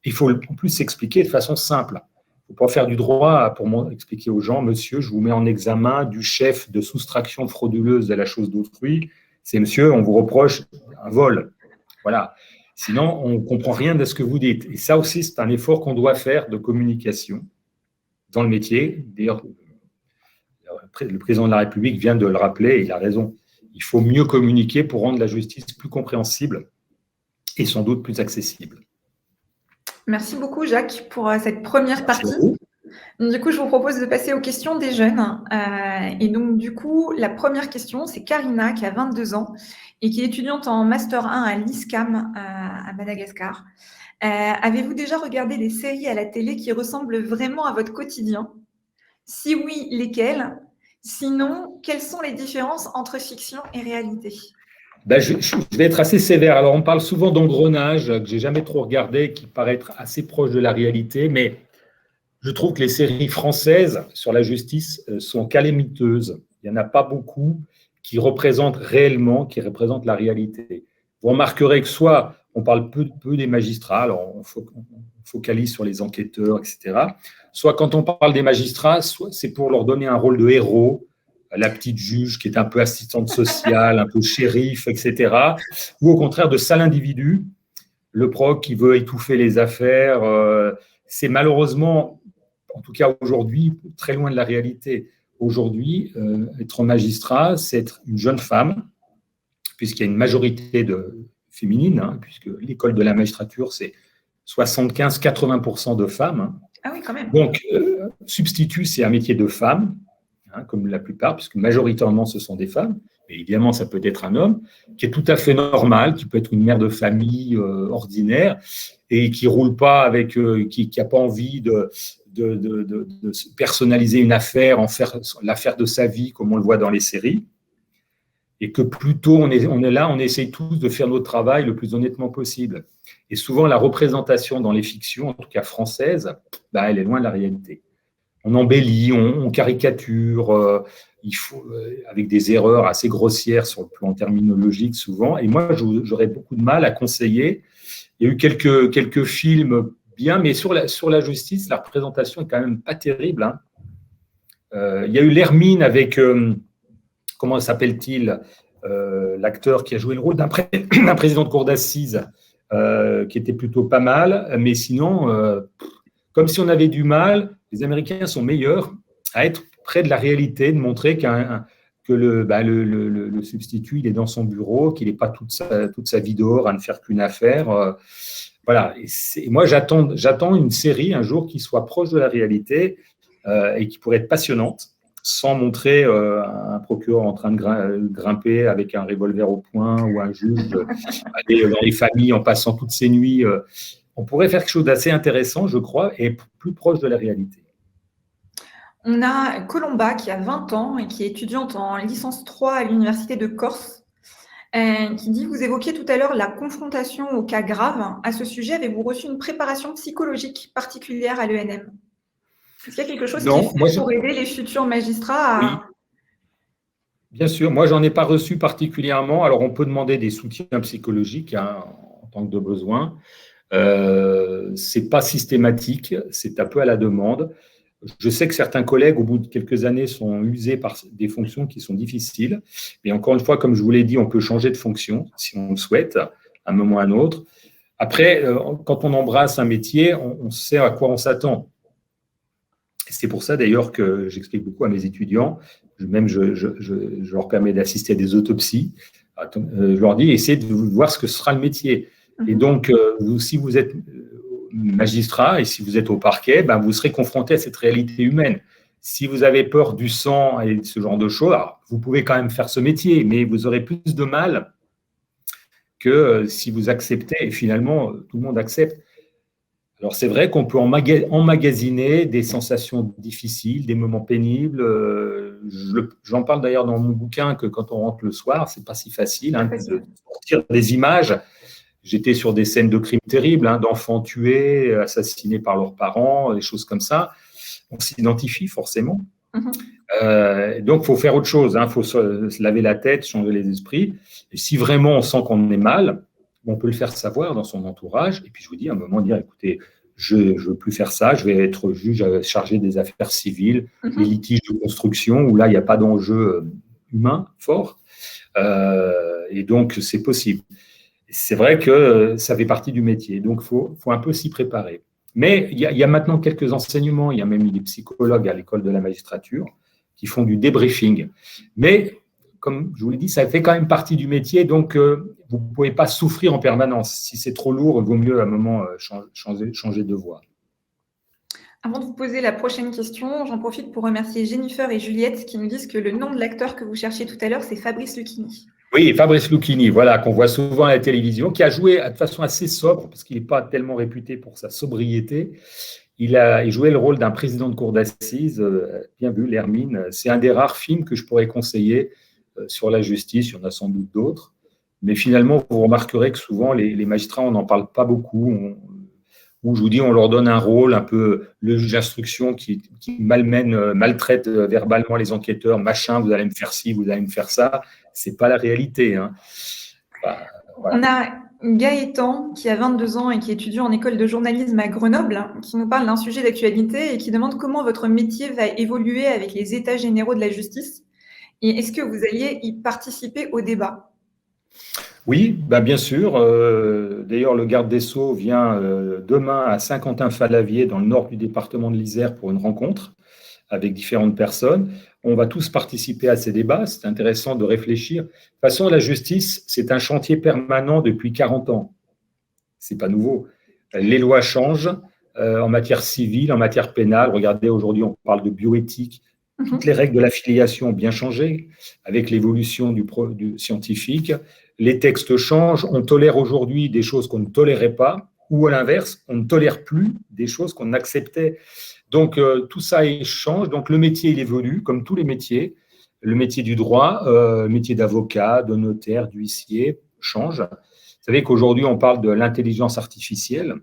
Il faut en plus s'expliquer de façon simple. Il ne faut pas faire du droit pour expliquer aux gens, monsieur, je vous mets en examen du chef de soustraction frauduleuse de la chose d'autrui. C'est monsieur, on vous reproche un vol. Voilà. Sinon, on ne comprend rien de ce que vous dites. Et ça aussi, c'est un effort qu'on doit faire de communication dans le métier. D'ailleurs, le président de la République vient de le rappeler, et il a raison. Il faut mieux communiquer pour rendre la justice plus compréhensible et sans doute plus accessible. Merci beaucoup, Jacques, pour cette première partie. Du coup, je vous propose de passer aux questions des jeunes. Et donc, du coup, la première question, c'est Karina, qui a 22 ans et qui est étudiante en Master 1 à l'ISCAM à Madagascar. Avez-vous déjà regardé des séries à la télé qui ressemblent vraiment à votre quotidien? Si oui, lesquelles? Sinon, quelles sont les différences entre fiction et réalité? Je vais être assez sévère. Alors, on parle souvent d'engrenage, que j'ai jamais trop regardé, qui paraît être assez proche de la réalité, mais je trouve que les séries françaises sur la justice sont calamiteuses. Il n'y en a pas beaucoup qui représentent réellement, qui représentent la réalité. Vous remarquerez que soit on parle peu des magistrats, alors on focalise sur les enquêteurs, etc. Soit quand on parle des magistrats, soit c'est pour leur donner un rôle de héros, la petite juge qui est un peu assistante sociale, un peu shérif, etc. Ou au contraire de sales individus, le proc qui veut étouffer les affaires. C'est malheureusement, en tout cas aujourd'hui, très loin de la réalité. Aujourd'hui, être magistrat, c'est être une jeune femme, puisqu'il y a une majorité féminine, puisque l'école de la magistrature, c'est 75-80% de femmes. Ah oui, quand même. Donc, substitut, c'est un métier de femme, comme la plupart, puisque majoritairement, ce sont des femmes. Et évidemment, ça peut être un homme, qui est tout à fait normal, qui peut être une mère de famille ordinaire, et qui roule pas avec, qui n'a pas envie de personnaliser une affaire, en faire l'affaire de sa vie, comme on le voit dans les séries. Et que plutôt, on est là, on essaye tous de faire notre travail le plus honnêtement possible. Et souvent, la représentation dans les fictions, en tout cas françaises, elle est loin de la réalité. On embellit, on caricature, avec des erreurs assez grossières sur le plan terminologique souvent. Et moi, j'aurais beaucoup de mal à conseiller. Il y a eu quelques films bien, mais sur la justice, la représentation est quand même pas terrible. Il y a eu l'Hermine avec, comment s'appelle-t-il, l'acteur qui a joué le rôle d'un président de cour d'assises, qui était plutôt pas mal. Mais sinon, comme si on avait du mal, les Américains sont meilleurs à être près de la réalité, de montrer que le substitut, il est dans son bureau, qu'il n'est pas toute sa vie dehors à ne faire qu'une affaire. Voilà. Et moi, j'attends une série un jour qui soit proche de la réalité et qui pourrait être passionnante, sans montrer un procureur en train de grimper avec un revolver au poing ou un juge aller dans les familles en passant toutes ses nuits. On pourrait faire quelque chose d'assez intéressant, je crois, et plus proche de la réalité. On a Colomba qui a 20 ans et qui est étudiante en licence 3 à l'Université de Corse, qui dit « Vous évoquiez tout à l'heure la confrontation aux cas graves. À ce sujet, avez-vous reçu une préparation psychologique particulière à l'ENM ?» Est-ce qu'il y a quelque chose qui est fait pour aider les futurs magistrats à… Oui. Bien sûr, moi, j'en ai pas reçu particulièrement. Alors, on peut demander des soutiens psychologiques en tant que de besoin. C'est pas systématique, c'est un peu à la demande. Je sais que certains collègues, au bout de quelques années, sont usés par des fonctions qui sont difficiles. Mais encore une fois, comme je vous l'ai dit, on peut changer de fonction si on le souhaite, à un moment ou à un autre. Après, quand on embrasse un métier, on sait à quoi on s'attend. C'est pour ça d'ailleurs que j'explique beaucoup à mes étudiants, même je leur permets d'assister à des autopsies. Je leur dis, essayez de voir ce que sera le métier. Et donc, si vous êtes magistrat et si vous êtes au parquet, ben, vous serez confronté à cette réalité humaine. Si vous avez peur du sang et ce genre de choses, alors, vous pouvez quand même faire ce métier, mais vous aurez plus de mal que si vous acceptez, et finalement, tout le monde accepte. Alors, c'est vrai qu'on peut emmagasiner des sensations difficiles, des moments pénibles. J'en parle d'ailleurs dans mon bouquin que quand on rentre le soir, c'est pas si facile de sortir des images. J'étais sur des scènes de crimes terribles, d'enfants tués, assassinés par leurs parents, des choses comme ça. On s'identifie forcément. Donc, il faut faire autre chose. Il faut se laver la tête, changer les esprits. Et si vraiment on sent qu'on est mal, on peut le faire savoir dans son entourage. Et puis, je vous dis, à un moment, dire, écoutez, je ne veux plus faire ça, je vais être juge chargé des affaires civiles, des litiges de construction, où là, il n'y a pas d'enjeu humain fort. Et donc, c'est possible. C'est vrai que ça fait partie du métier. Donc, il faut un peu s'y préparer. Mais il y a maintenant quelques enseignements. Il y a même des psychologues à l'école de la magistrature qui font du débriefing. Mais, comme je vous l'ai dit, ça fait quand même partie du métier. Donc, vous ne pouvez pas souffrir en permanence. Si c'est trop lourd, il vaut mieux à un moment changer de voie. Avant de vous poser la prochaine question, j'en profite pour remercier Jennifer et Juliette qui nous disent que le nom de l'acteur que vous cherchiez tout à l'heure, c'est Fabrice Lucchini. Oui, Fabrice Lucchini, voilà, qu'on voit souvent à la télévision, qui a joué de façon assez sobre, parce qu'il n'est pas tellement réputé pour sa sobriété. Il jouait le rôle d'un président de cour d'assises, bien vu, l'Hermine. C'est un des rares films que je pourrais conseiller sur la justice, il y en a sans doute d'autres. Mais finalement, vous remarquerez que souvent, les magistrats, on n'en parle pas beaucoup. Où je vous dis, on leur donne un rôle un peu, le juge d'instruction qui maltraite verbalement les enquêteurs, machin, vous allez me faire ci, vous allez me faire ça. C'est pas la réalité. Voilà. On a Gaëtan qui a 22 ans et qui est étudiant en école de journalisme à Grenoble, qui nous parle d'un sujet d'actualité et qui demande comment votre métier va évoluer avec les états généraux de la justice. Et est-ce que vous alliez y participer au débat ? Oui, bien sûr. D'ailleurs, le garde des Sceaux vient demain à Saint-Quentin-Fallavier, dans le nord du département de l'Isère, pour une rencontre avec différentes personnes. On va tous participer à ces débats. C'est intéressant de réfléchir. De toute façon, la justice, c'est un chantier permanent depuis 40 ans. Ce n'est pas nouveau. Les lois changent en matière civile, en matière pénale. Regardez, aujourd'hui, on parle de bioéthique. Toutes les règles de l'affiliation ont bien changé avec l'évolution du scientifique. Les textes changent. On tolère aujourd'hui des choses qu'on ne tolérait pas, ou à l'inverse, on ne tolère plus des choses qu'on acceptait. Donc, tout ça change. Donc, le métier, il évolue, comme tous les métiers. Le métier du droit, le métier d'avocat, de notaire, d'huissier change. Vous savez qu'aujourd'hui, on parle de l'intelligence artificielle.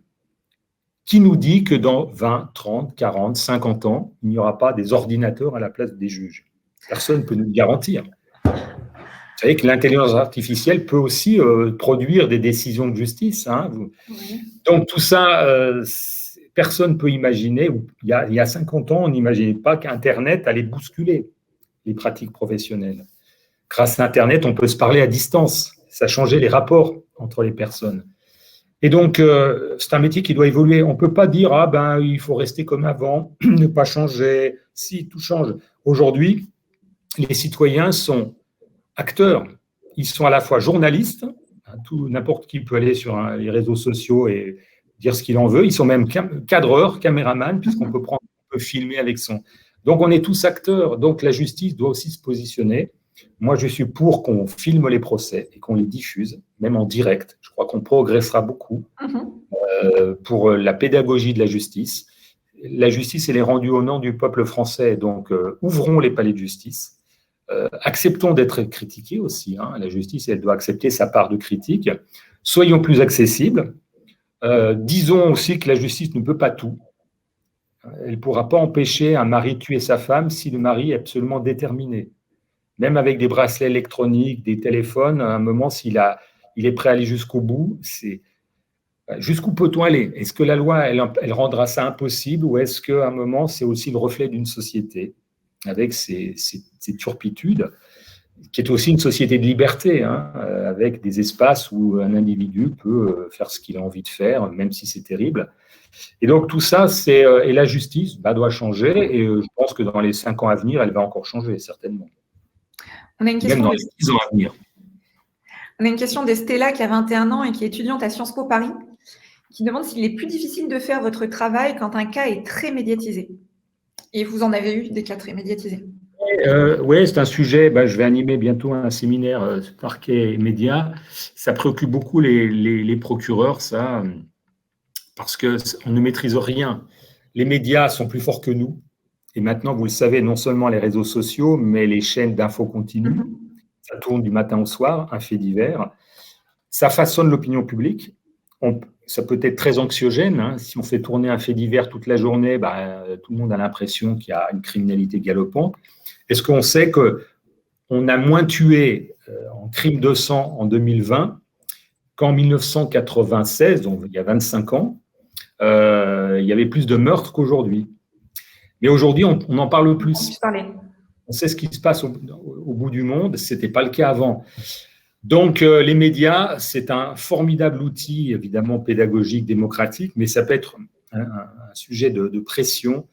Qui nous dit que dans 20, 30, 40, 50 ans, il n'y aura pas des ordinateurs à la place des juges? Personne ne peut nous le garantir. Vous savez que l'intelligence artificielle peut aussi produire des décisions de justice. Oui. Donc, tout ça, personne ne peut imaginer. Il y a 50 ans, on n'imaginait pas qu'Internet allait bousculer les pratiques professionnelles. Grâce à Internet, on peut se parler à distance. Ça a changé les rapports entre les personnes. Et donc, c'est un métier qui doit évoluer. On ne peut pas dire « il faut rester comme avant, ne pas changer ». Si, tout change. Aujourd'hui, les citoyens sont acteurs. Ils sont à la fois journalistes, n'importe qui peut aller sur les réseaux sociaux et dire ce qu'il en veut. Ils sont même cadreurs, caméramans, puisqu'on peut filmer avec son… Donc, on est tous acteurs. Donc, la justice doit aussi se positionner. Moi, je suis pour qu'on filme les procès et qu'on les diffuse, même en direct. Je crois qu'on progressera beaucoup pour la pédagogie de la justice. La justice, elle est rendue au nom du peuple français, donc ouvrons les palais de justice. Acceptons d'être critiqués aussi. La justice, elle doit accepter sa part de critique. Soyons plus accessibles. Disons aussi que la justice ne peut pas tout. Elle ne pourra pas empêcher un mari de tuer sa femme si le mari est absolument déterminé. Même avec des bracelets électroniques, des téléphones, à un moment, s'il est prêt à aller jusqu'au bout, jusqu'où peut-on aller? Est-ce que la loi, elle rendra ça impossible, ou est-ce qu'à un moment, c'est aussi le reflet d'une société avec ses turpitudes, qui est aussi une société de liberté, avec des espaces où un individu peut faire ce qu'il a envie de faire, même si c'est terrible. Et donc tout ça, et la justice doit changer, et je pense que dans les 5 ans à venir, elle va encore changer, certainement. On a une Même question dans les 10 ans à venir. On a une question d'Estella qui a 21 ans et qui est étudiante à Sciences Po Paris, qui demande s'il est plus difficile de faire votre travail quand un cas est très médiatisé. Et vous en avez eu des cas très médiatisés. Oui, c'est un sujet. Je vais animer bientôt un séminaire parquet et médias. Ça préoccupe beaucoup les procureurs, ça, parce qu'on ne maîtrise rien. Les médias sont plus forts que nous. Et maintenant, vous le savez, non seulement les réseaux sociaux, mais les chaînes d'infos continues. Ça tourne du matin au soir, un fait divers. Ça façonne l'opinion publique. Ça peut être très anxiogène. Hein. Si on fait tourner un fait divers toute la journée, tout le monde a l'impression qu'il y a une criminalité galopante. Est-ce qu'on sait qu'on a moins tué en crime de sang en 2020 qu'en 1996, donc il y a 25 ans, il y avait plus de meurtres qu'aujourd'hui. Mais aujourd'hui, on en parle plus. On sait ce qui se passe au bout du monde. Ce n'était pas le cas avant. Donc, les médias, c'est un formidable outil, évidemment, pédagogique, démocratique, mais ça peut être un sujet de pression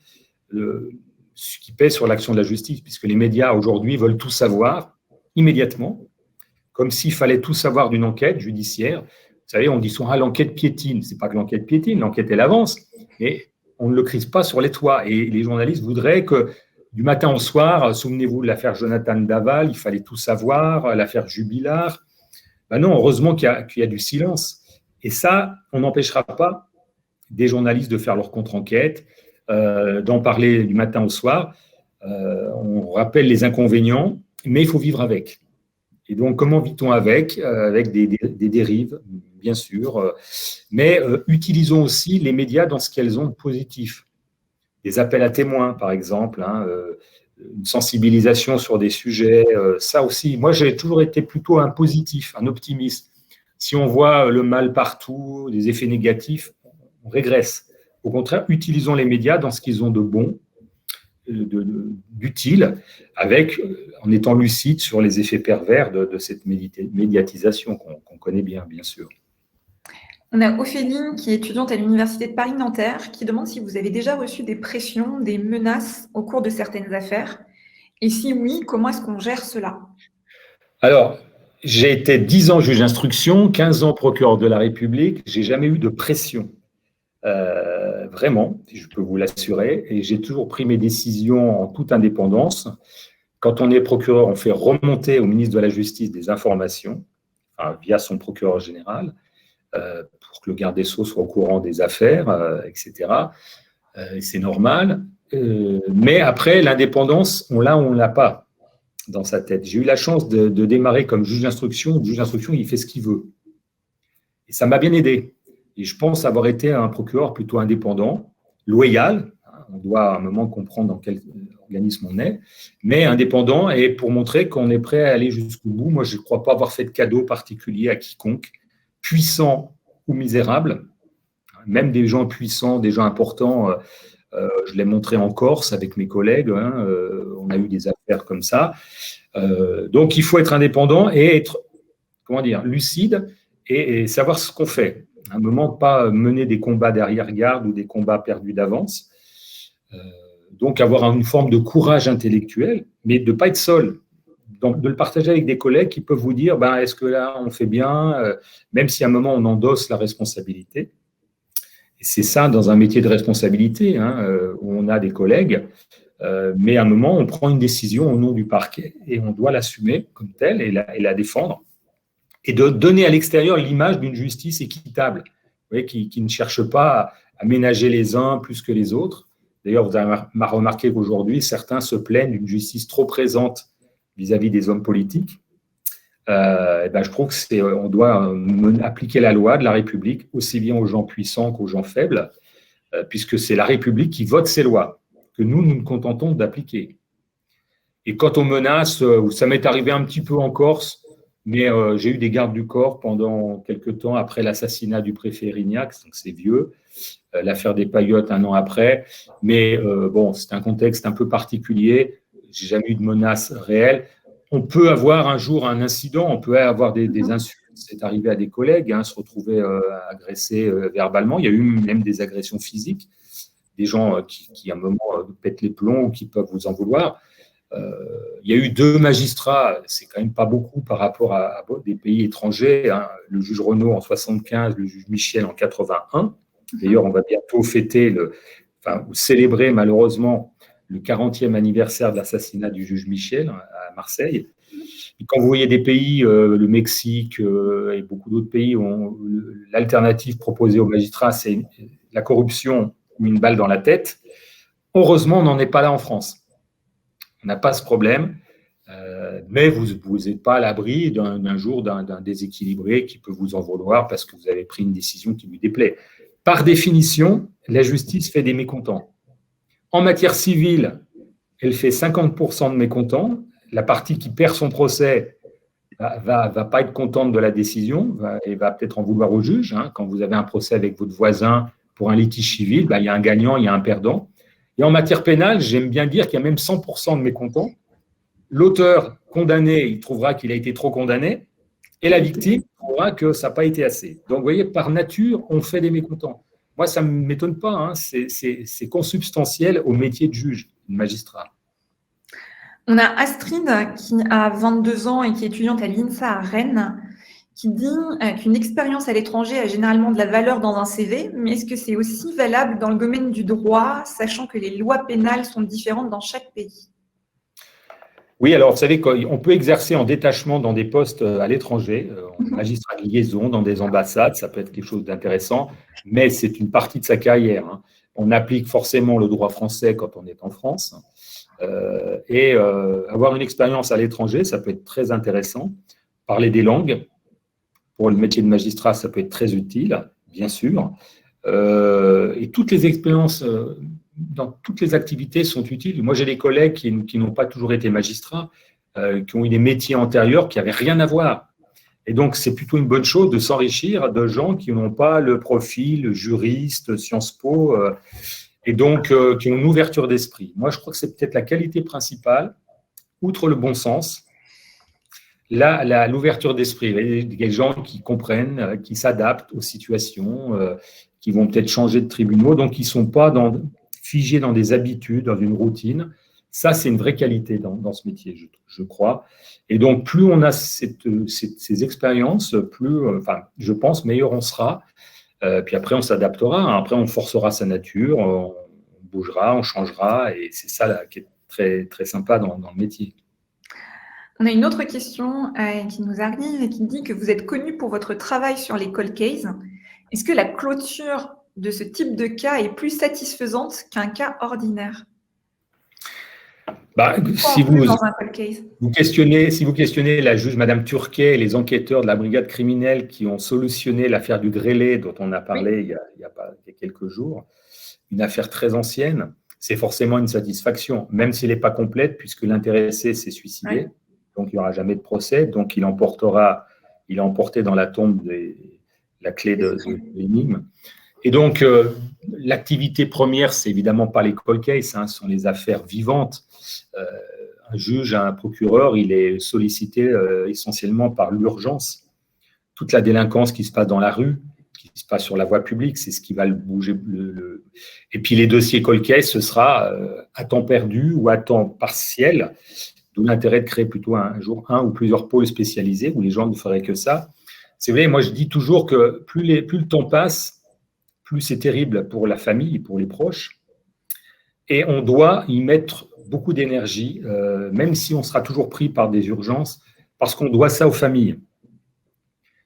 qui pèse sur l'action de la justice, puisque les médias, aujourd'hui, veulent tout savoir immédiatement, comme s'il fallait tout savoir d'une enquête judiciaire. Vous savez, on dit souvent, l'enquête piétine. Ce n'est pas que l'enquête piétine, l'enquête, elle avance, mais on ne le crise pas sur les toits. Et les journalistes voudraient que, du matin au soir, souvenez-vous de l'affaire Jonathan Daval, il fallait tout savoir, l'affaire Jubilard. Non, heureusement qu'il y a du silence. Et ça, on n'empêchera pas des journalistes de faire leur contre-enquête, d'en parler du matin au soir. On rappelle les inconvénients, mais il faut vivre avec. Et donc, comment vit-on avec des dérives, bien sûr, mais utilisons aussi les médias dans ce qu'elles ont de positif. Des appels à témoins, par exemple, une sensibilisation sur des sujets, ça aussi. Moi, j'ai toujours été plutôt un positif, un optimiste. Si on voit le mal partout, des effets négatifs, on régresse. Au contraire, utilisons les médias dans ce qu'ils ont de bon, d'utile, en étant lucide sur les effets pervers de cette médiatisation qu'on connaît bien sûr. On a Ophélie, qui est étudiante à l'Université de Paris-Nanterre, qui demande si vous avez déjà reçu des pressions, des menaces au cours de certaines affaires. Et si oui, comment est-ce qu'on gère cela? Alors, j'ai été 10 ans juge d'instruction, 15 ans procureur de la République. Je n'ai jamais eu de pression. Vraiment, je peux vous l'assurer. Et j'ai toujours pris mes décisions en toute indépendance. Quand on est procureur, on fait remonter au ministre de la Justice des informations via son procureur général. Pour que le garde des Sceaux soit au courant des affaires, etc. C'est normal. Mais après, l'indépendance, on l'a ou on ne l'a pas dans sa tête. J'ai eu la chance de démarrer comme juge d'instruction. Le juge d'instruction, il fait ce qu'il veut. Et ça m'a bien aidé. Et je pense avoir été un procureur plutôt indépendant, loyal. On doit à un moment comprendre dans quel organisme on est, mais indépendant, et pour montrer qu'on est prêt à aller jusqu'au bout. Moi, je ne crois pas avoir fait de cadeau particulier à quiconque, puissants ou misérables, même des gens puissants, des gens importants. Je l'ai montré en Corse avec mes collègues. On a eu des affaires comme ça. Donc, il faut être indépendant et être, lucide et savoir ce qu'on fait. À un moment, pas mener des combats d'arrière-garde ou des combats perdus d'avance. Donc, avoir une forme de courage intellectuel, mais de ne pas être seul. Donc, de le partager avec des collègues qui peuvent vous dire est-ce que là, on fait bien, même si à un moment, on endosse la responsabilité. Et c'est ça, dans un métier de responsabilité, où on a des collègues, mais à un moment, on prend une décision au nom du parquet et on doit l'assumer comme telle et la défendre. Et de donner à l'extérieur l'image d'une justice équitable, vous voyez, qui ne cherche pas à ménager les uns plus que les autres. D'ailleurs, vous avez remarqué qu'aujourd'hui, certains se plaignent d'une justice trop présente vis-à-vis des hommes politiques. Je trouve qu'on doit appliquer la loi de la République aussi bien aux gens puissants qu'aux gens faibles, puisque c'est la République qui vote ces lois, que nous nous contentons d'appliquer. Et quand on menace, ça m'est arrivé un petit peu en Corse, mais j'ai eu des gardes du corps pendant quelques temps après l'assassinat du préfet Erignac, donc c'est vieux, l'affaire des Paillotes un an après, mais c'est un contexte un peu particulier, j'ai jamais eu de menace réelle. On peut avoir un jour un incident, on peut avoir des insultes, c'est arrivé à des collègues, se retrouver agressés verbalement. Il y a eu même des agressions physiques, des gens qui à un moment pètent les plombs ou qui peuvent vous en vouloir. Il y a eu 2 magistrats, c'est quand même pas beaucoup par rapport à des pays étrangers, le juge Renaud en 75, le juge Michel en 81. D'ailleurs, on va bientôt fêter, ou célébrer malheureusement le 40e anniversaire de l'assassinat du juge Michel à Marseille. Et quand vous voyez des pays, le Mexique et beaucoup d'autres pays, l'alternative proposée aux magistrats, c'est la corruption ou une balle dans la tête. Heureusement, on n'en est pas là en France. On n'a pas ce problème, mais vous n'êtes pas à l'abri d'un jour d'un déséquilibré qui peut vous en vouloir parce que vous avez pris une décision qui lui déplaît. Par définition, la justice fait des mécontents. En matière civile, elle fait 50% de mécontents. La partie qui perd son procès va pas être contente de la décision et va peut-être en vouloir au juge. Quand vous avez un procès avec votre voisin pour un litige civil, il y a un gagnant, il y a un perdant. Et en matière pénale, j'aime bien dire qu'il y a même 100% de mécontents. L'auteur condamné, il trouvera qu'il a été trop condamné, et la victime trouvera que ça n'a pas été assez. Donc, vous voyez, par nature, on fait des mécontents. Moi, ça ne m'étonne pas, c'est consubstantiel au métier de juge, de magistrat. On a Astrid qui a 22 ans et qui est étudiante à l'INSA à Rennes, qui dit qu'une expérience à l'étranger a généralement de la valeur dans un CV, mais est-ce que c'est aussi valable dans le domaine du droit, sachant que les lois pénales sont différentes dans chaque pays? Oui, alors vous savez qu'on peut exercer en détachement dans des postes à l'étranger, en magistrat de liaison, dans des ambassades, ça peut être quelque chose d'intéressant, mais c'est une partie de sa carrière. On applique forcément le droit français quand on est en France, et avoir une expérience à l'étranger, ça peut être très intéressant. Parler des langues, pour le métier de magistrat, ça peut être très utile, bien sûr. Et toutes les expériences dans toutes les activités sont utiles. Moi, j'ai des collègues qui n'ont pas toujours été magistrats, qui ont eu des métiers antérieurs qui n'avaient rien à voir. Et donc, c'est plutôt une bonne chose de s'enrichir de gens qui n'ont pas le profil juriste, Sciences Po, et donc qui ont une ouverture d'esprit. Moi, je crois que c'est peut-être la qualité principale, outre le bon sens, l'ouverture d'esprit, des gens qui comprennent, qui s'adaptent aux situations, qui vont peut-être changer de tribunaux, donc qui ne sont pas figés dans des habitudes, dans une routine. Ça, c'est une vraie qualité dans ce métier, je crois. Et donc, plus on a ces expériences, plus, je pense, meilleur on sera. Puis après, on s'adaptera. Après, on forcera sa nature, on bougera, on changera. Et c'est ça là, qui est très, très sympa dans le métier. On a une autre question qui nous arrive et qui dit que vous êtes connu pour votre travail sur les cold cases. Est-ce que la clôture de ce type de cas est plus satisfaisante qu'un cas ordinaire? Si vous questionnez la juge Madame Turquet et les enquêteurs de la brigade criminelle qui ont solutionné l'affaire du grêlé dont on a parlé il y a quelques jours, une affaire très ancienne, c'est forcément une satisfaction, même s'il n'est pas complète puisque l'intéressé s'est suicidé. Ouais. Donc, il n'y aura jamais de procès. Donc, il a emporté dans la tombe la clé de l'énigme. Et donc, l'activité première, c'est évidemment pas les cold cases, ce sont les affaires vivantes. Un juge, un procureur, il est sollicité essentiellement par l'urgence. Toute la délinquance qui se passe dans la rue, qui se passe sur la voie publique, c'est ce qui va le bouger. Et puis, les dossiers cold case, ce sera à temps perdu ou à temps partiel. D'où l'intérêt de créer plutôt un jour un ou plusieurs pôles spécialisés où les gens ne feraient que ça. C'est vrai, moi je dis toujours que plus le temps passe, plus c'est terrible pour la famille, pour les proches. Et on doit y mettre beaucoup d'énergie, même si on sera toujours pris par des urgences, parce qu'on doit ça aux familles.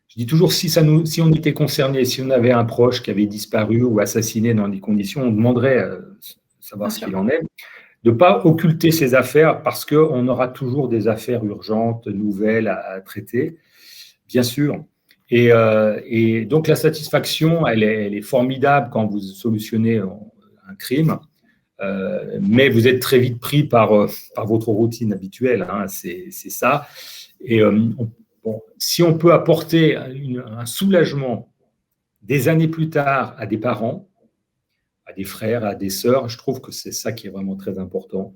Je dis toujours, si on était concerné, si on avait un proche qui avait disparu ou assassiné dans des conditions, on demanderait savoir ce qu'il en est. De ne pas occulter ces affaires parce qu'on aura toujours des affaires urgentes, nouvelles à traiter, bien sûr. Et donc, la satisfaction, elle est formidable quand vous solutionnez un crime, mais vous êtes très vite pris par votre routine habituelle, c'est ça. Et si on peut apporter un soulagement des années plus tard à des parents, à des frères, à des sœurs, je trouve que c'est ça qui est vraiment très important.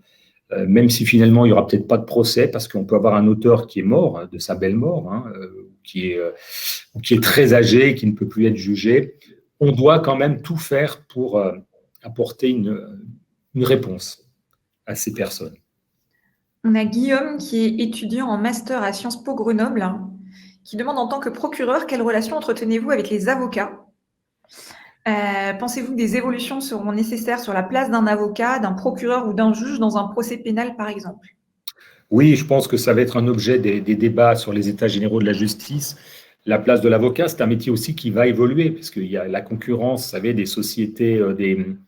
Même si finalement, il n'y aura peut-être pas de procès, parce qu'on peut avoir un auteur qui est mort, de sa belle mort, qui est très âgé, qui ne peut plus être jugé, on doit quand même tout faire pour apporter une réponse à ces personnes. On a Guillaume qui est étudiant en master à Sciences Po Grenoble, qui demande en tant que procureur, quelle relation entretenez-vous avec les avocats? Pensez-vous que des évolutions seront nécessaires sur la place d'un avocat, d'un procureur ou d'un juge dans un procès pénal, par exemple? Oui, je pense que ça va être un objet des débats sur les états généraux de la justice. La place de l'avocat, c'est un métier aussi qui va évoluer, parce qu'il y a la concurrence, vous savez, des sociétés de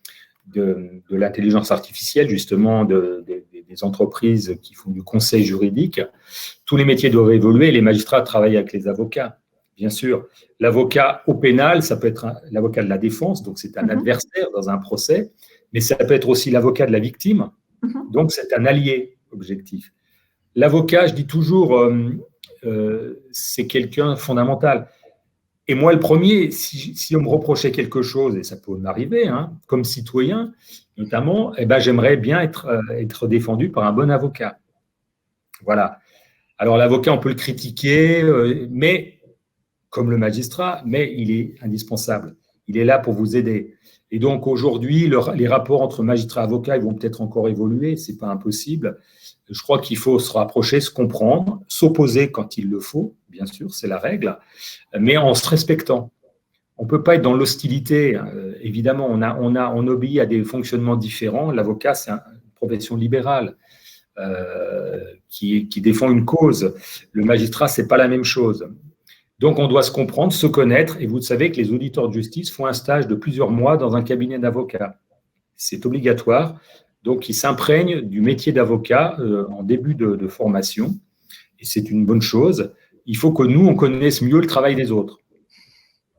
l'intelligence artificielle, justement, des entreprises qui font du conseil juridique. Tous les métiers doivent évoluer. Les magistrats travaillent avec les avocats, bien sûr. L'avocat au pénal, ça peut être l'avocat de la défense, donc c'est un adversaire dans un procès, mais ça peut être aussi l'avocat de la victime, donc c'est un allié objectif. L'avocat, je dis toujours, c'est quelqu'un fondamental. Et moi, le premier, si on me reprochait quelque chose, et ça peut m'arriver, comme citoyen notamment, eh ben, j'aimerais bien être défendu par un bon avocat. Voilà. Alors l'avocat, on peut le critiquer, mais comme le magistrat, mais il est indispensable. Il est là pour vous aider. Et donc aujourd'hui, les rapports entre magistrats et avocats, ils vont peut-être encore évoluer, c'est pas impossible. Je crois qu'il faut se rapprocher, se comprendre, s'opposer quand il le faut, bien sûr, c'est la règle, mais en se respectant. On ne peut pas être dans l'hostilité. Évidemment, on obéit à des fonctionnements différents. L'avocat, c'est une profession libérale qui défend une cause. Le magistrat, ce n'est pas la même chose. Donc, on doit se comprendre, se connaître. Et vous savez que les auditeurs de justice font un stage de plusieurs mois dans un cabinet d'avocats. C'est obligatoire. Donc, ils s'imprègnent du métier d'avocat en début de formation. Et c'est une bonne chose. Il faut que nous, on connaisse mieux le travail des autres.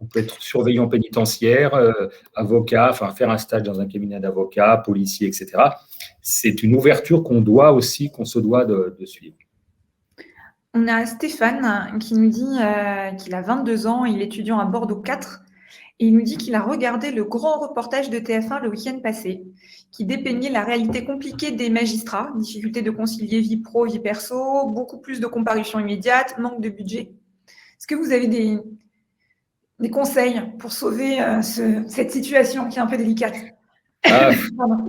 On peut être surveillant pénitentiaire, avocat, enfin faire un stage dans un cabinet d'avocat, policier, etc. C'est une ouverture qu'on se doit de suivre. On a Stéphane qui nous dit qu'il a 22 ans, il est étudiant à Bordeaux 4, et il nous dit qu'il a regardé le grand reportage de TF1 le week-end passé, qui dépeignait la réalité compliquée des magistrats, difficulté de concilier vie pro, vie perso, beaucoup plus de comparutions immédiates, manque de budget. Est-ce que vous avez des conseils pour sauver cette situation qui est un peu délicate?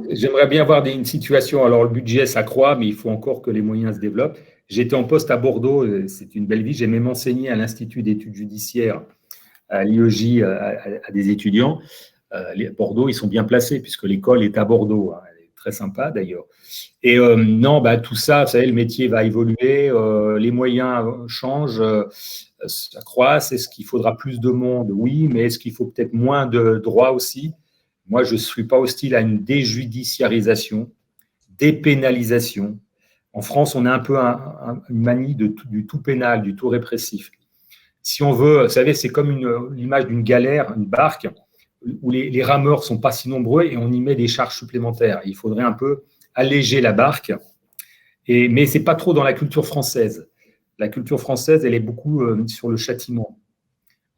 J'aimerais bien avoir une situation, alors le budget s'accroît, mais il faut encore que les moyens se développent. J'étais en poste à Bordeaux, c'est une belle vie, j'ai même enseigné à l'Institut d'études judiciaires, à l'IEJ, à des étudiants. Bordeaux, ils sont bien placés puisque l'école est à Bordeaux, elle est très sympa d'ailleurs. Et non, tout ça, vous savez, le métier va évoluer, les moyens changent, ça croît. Est-ce qu'il faudra plus de monde? Oui, mais est-ce qu'il faut peut-être moins de droits aussi? Moi, je ne suis pas hostile à une déjudiciarisation, dépénalisation. En France, on a un peu une manie du tout pénal, du tout répressif. Si on veut, vous savez, c'est comme l'image d'une galère, une barque, où les rameurs ne sont pas si nombreux et on y met des charges supplémentaires. Il faudrait un peu alléger la barque, mais ce n'est pas trop dans la culture française. La culture française, elle est beaucoup sur le châtiment,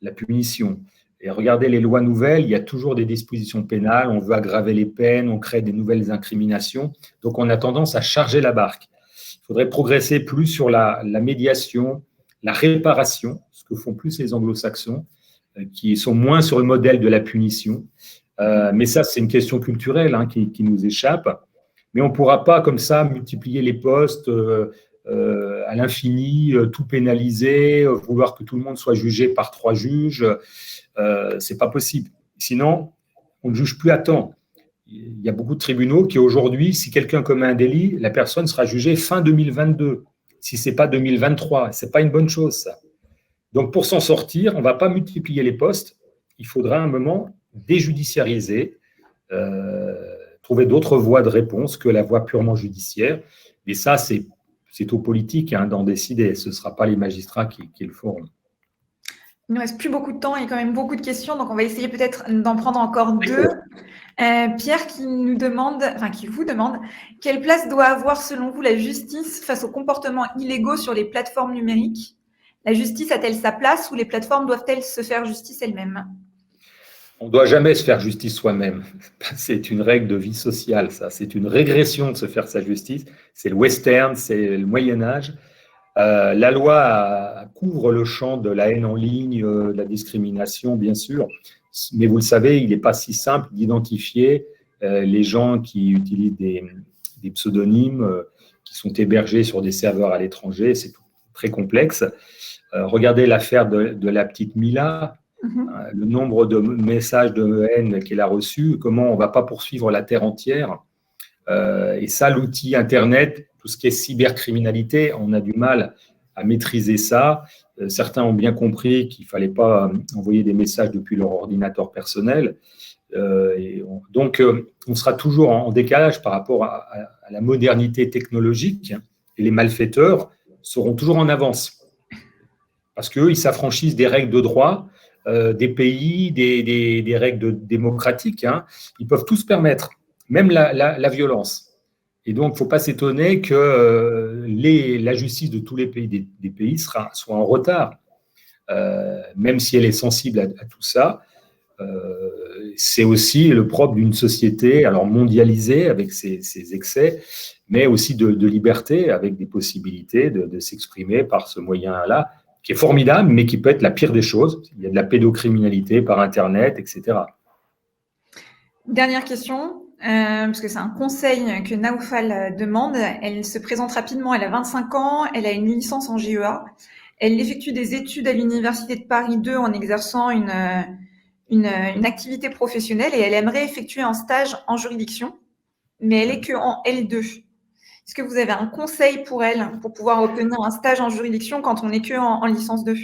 la punition. Et regardez les lois nouvelles, il y a toujours des dispositions pénales, on veut aggraver les peines, on crée des nouvelles incriminations. Donc, on a tendance à charger la barque. Il faudrait progresser plus sur la médiation, la réparation, ce que font plus les anglo-saxons, qui sont moins sur le modèle de la punition. Mais ça, c'est une question culturelle qui nous échappe. Mais on ne pourra pas, comme ça, multiplier les postes à l'infini, tout pénaliser, vouloir que tout le monde soit jugé par 3 juges. Ce n'est pas possible. Sinon, on ne juge plus à temps. Il y a beaucoup de tribunaux qui, aujourd'hui, si quelqu'un commet un délit, la personne sera jugée fin 2022, si ce n'est pas 2023. Ce n'est pas une bonne chose, ça. Donc, pour s'en sortir, on ne va pas multiplier les postes. Il faudra à un moment déjudiciariser, trouver d'autres voies de réponse que la voie purement judiciaire. Et ça, c'est aux politiques d'en décider. Ce ne sera pas les magistrats qui le feront. Il ne nous reste plus beaucoup de temps, il y a quand même beaucoup de questions, donc on va essayer peut-être d'en prendre encore 2. Pierre qui vous demande, quelle place doit avoir selon vous la justice face aux comportements illégaux sur les plateformes numériques? La justice a-t-elle sa place ou les plateformes doivent-elles se faire justice elles-mêmes? On ne doit jamais se faire justice soi-même. C'est une règle de vie sociale, ça. C'est une régression de se faire sa justice. C'est le western, c'est le Moyen-Âge. La loi couvre le champ de la haine en ligne, de la discrimination, bien sûr, mais vous le savez, il n'est pas si simple d'identifier les gens qui utilisent des pseudonymes qui sont hébergés sur des serveurs à l'étranger. C'est très complexe. Regardez l'affaire de la petite Mila, le nombre de messages de haine qu'elle a reçus, comment on ne va pas poursuivre la terre entière. Et ça, l'outil Internet, tout ce qui est cybercriminalité, on a du mal à maîtriser ça. Certains ont bien compris qu'il ne fallait pas envoyer des messages depuis leur ordinateur personnel. Donc, on sera toujours en décalage par rapport à la modernité technologique, et les malfaiteurs seront toujours en avance parce qu'eux, ils s'affranchissent des règles de droit, des pays, des règles démocratiques. Ils peuvent tout se permettre, même la violence. Et donc, il ne faut pas s'étonner que la justice de tous les pays, des pays soit en retard, même si elle est sensible à tout ça. C'est aussi le propre d'une société alors mondialisée avec ses excès, mais aussi de liberté avec des possibilités de s'exprimer par ce moyen-là, qui est formidable, mais qui peut être la pire des choses. Il y a de la pédocriminalité par Internet, etc. Dernière question, parce que c'est un conseil que Naoufal demande. Elle se présente rapidement, elle a 25 ans, elle a une licence en GEA. Elle effectue des études à l'Université de Paris 2 en exerçant une activité professionnelle et elle aimerait effectuer un stage en juridiction, mais elle est qu'en L2. Est-ce que vous avez un conseil pour elle pour pouvoir obtenir un stage en juridiction quand on n'est qu'en licence 2 ?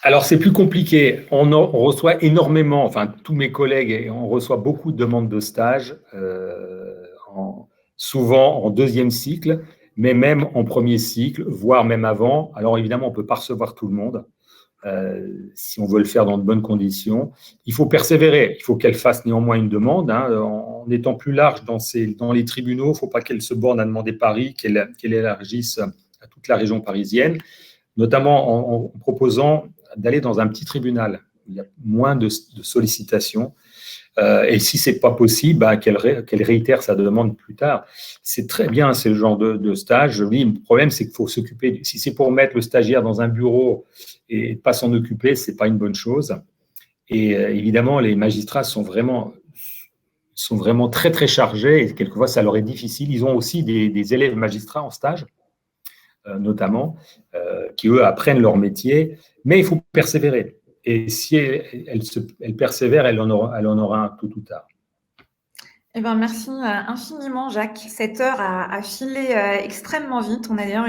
Alors, c'est plus compliqué. On reçoit énormément, enfin, tous mes collègues, et on reçoit beaucoup de demandes de stage, souvent en deuxième cycle, mais même en premier cycle, voire même avant. Alors, évidemment, on ne peut pas recevoir tout le monde. Si on veut le faire dans de bonnes conditions, il faut persévérer. Il faut qu'elle fasse néanmoins une demande. En étant plus large dans les tribunaux, il ne faut pas qu'elle se borne à demander Paris, qu'elle élargisse à toute la région parisienne, notamment en proposant d'aller dans un petit tribunal. Il y a moins de sollicitations. Et si ce n'est pas possible, qu'elle réitère sa demande plus tard. C'est très bien, c'est le genre de stage. Je dis, le problème, c'est qu'il faut s'occuper. Si c'est pour mettre le stagiaire dans un bureau et ne pas s'en occuper, ce n'est pas une bonne chose. Et évidemment, les magistrats sont vraiment très, très chargés et quelquefois, ça leur est difficile. Ils ont aussi des élèves magistrats en stage, notamment, qui, eux, apprennent leur métier. Mais il faut persévérer. Et si elle persévère, elle en aura un tôt ou tard. Eh ben, merci infiniment, Jacques. Cette heure a filé extrêmement vite. On a d'ailleurs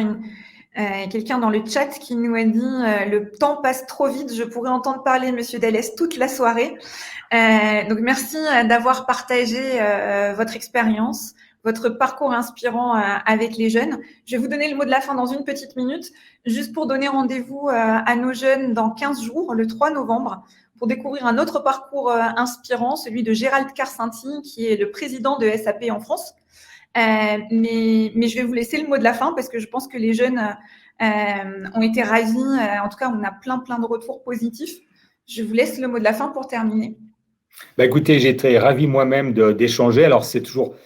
quelqu'un dans le chat qui nous a dit le temps passe trop vite, je pourrais entendre parler Monsieur Dallès toute la soirée. Donc merci d'avoir partagé votre expérience, votre parcours inspirant avec les jeunes. Je vais vous donner le mot de la fin dans une petite minute, juste pour donner rendez-vous à nos jeunes dans 15 jours, le 3 novembre, pour découvrir un autre parcours inspirant, celui de Gérald Carcinti, qui est le président de SAP en France. Mais je vais vous laisser le mot de la fin parce que je pense que les jeunes ont été ravis. En tout cas, on a plein de retours positifs. Je vous laisse le mot de la fin pour terminer. Écoutez, j'étais ravi moi-même d'échanger. Alors, c'est toujours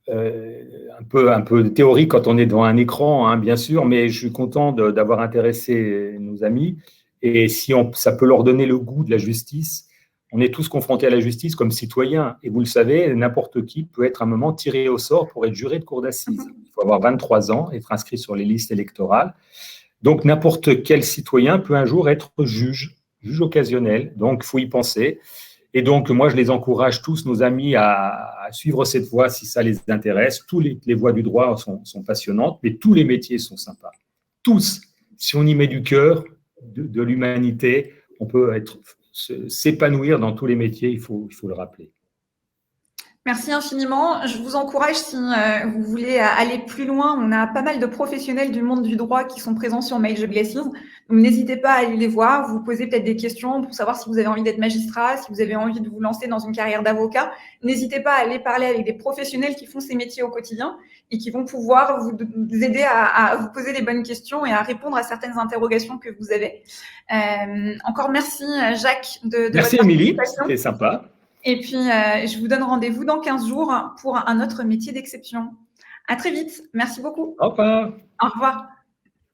un peu théorique quand on est devant un écran, bien sûr, mais je suis content d'avoir intéressé nos amis. Et si ça peut leur donner le goût de la justice, on est tous confrontés à la justice comme citoyens. Et vous le savez, n'importe qui peut être à un moment tiré au sort pour être juré de cour d'assises. Il faut avoir 23 ans, être inscrit sur les listes électorales. Donc, n'importe quel citoyen peut un jour être juge occasionnel. Donc, il faut y penser. Et donc, moi, je les encourage tous, nos amis, à suivre cette voie si ça les intéresse. Toutes les voies du droit sont passionnantes, mais tous les métiers sont sympas. Tous. Si on y met du cœur, de l'humanité, on peut s'épanouir dans tous les métiers, il faut le rappeler. Merci infiniment. Je vous encourage, si vous voulez aller plus loin, on a pas mal de professionnels du monde du droit qui sont présents sur Major Glasses. Donc, n'hésitez pas à aller les voir, vous poser peut-être des questions pour savoir si vous avez envie d'être magistrat, si vous avez envie de vous lancer dans une carrière d'avocat. N'hésitez pas à aller parler avec des professionnels qui font ces métiers au quotidien et qui vont pouvoir vous aider à vous poser les bonnes questions et à répondre à certaines interrogations que vous avez. Encore merci, Jacques, de merci, Émilie, c'était sympa. Et puis, je vous donne rendez-vous dans 15 jours pour un autre métier d'exception. À très vite. Merci beaucoup. Au revoir. Au revoir.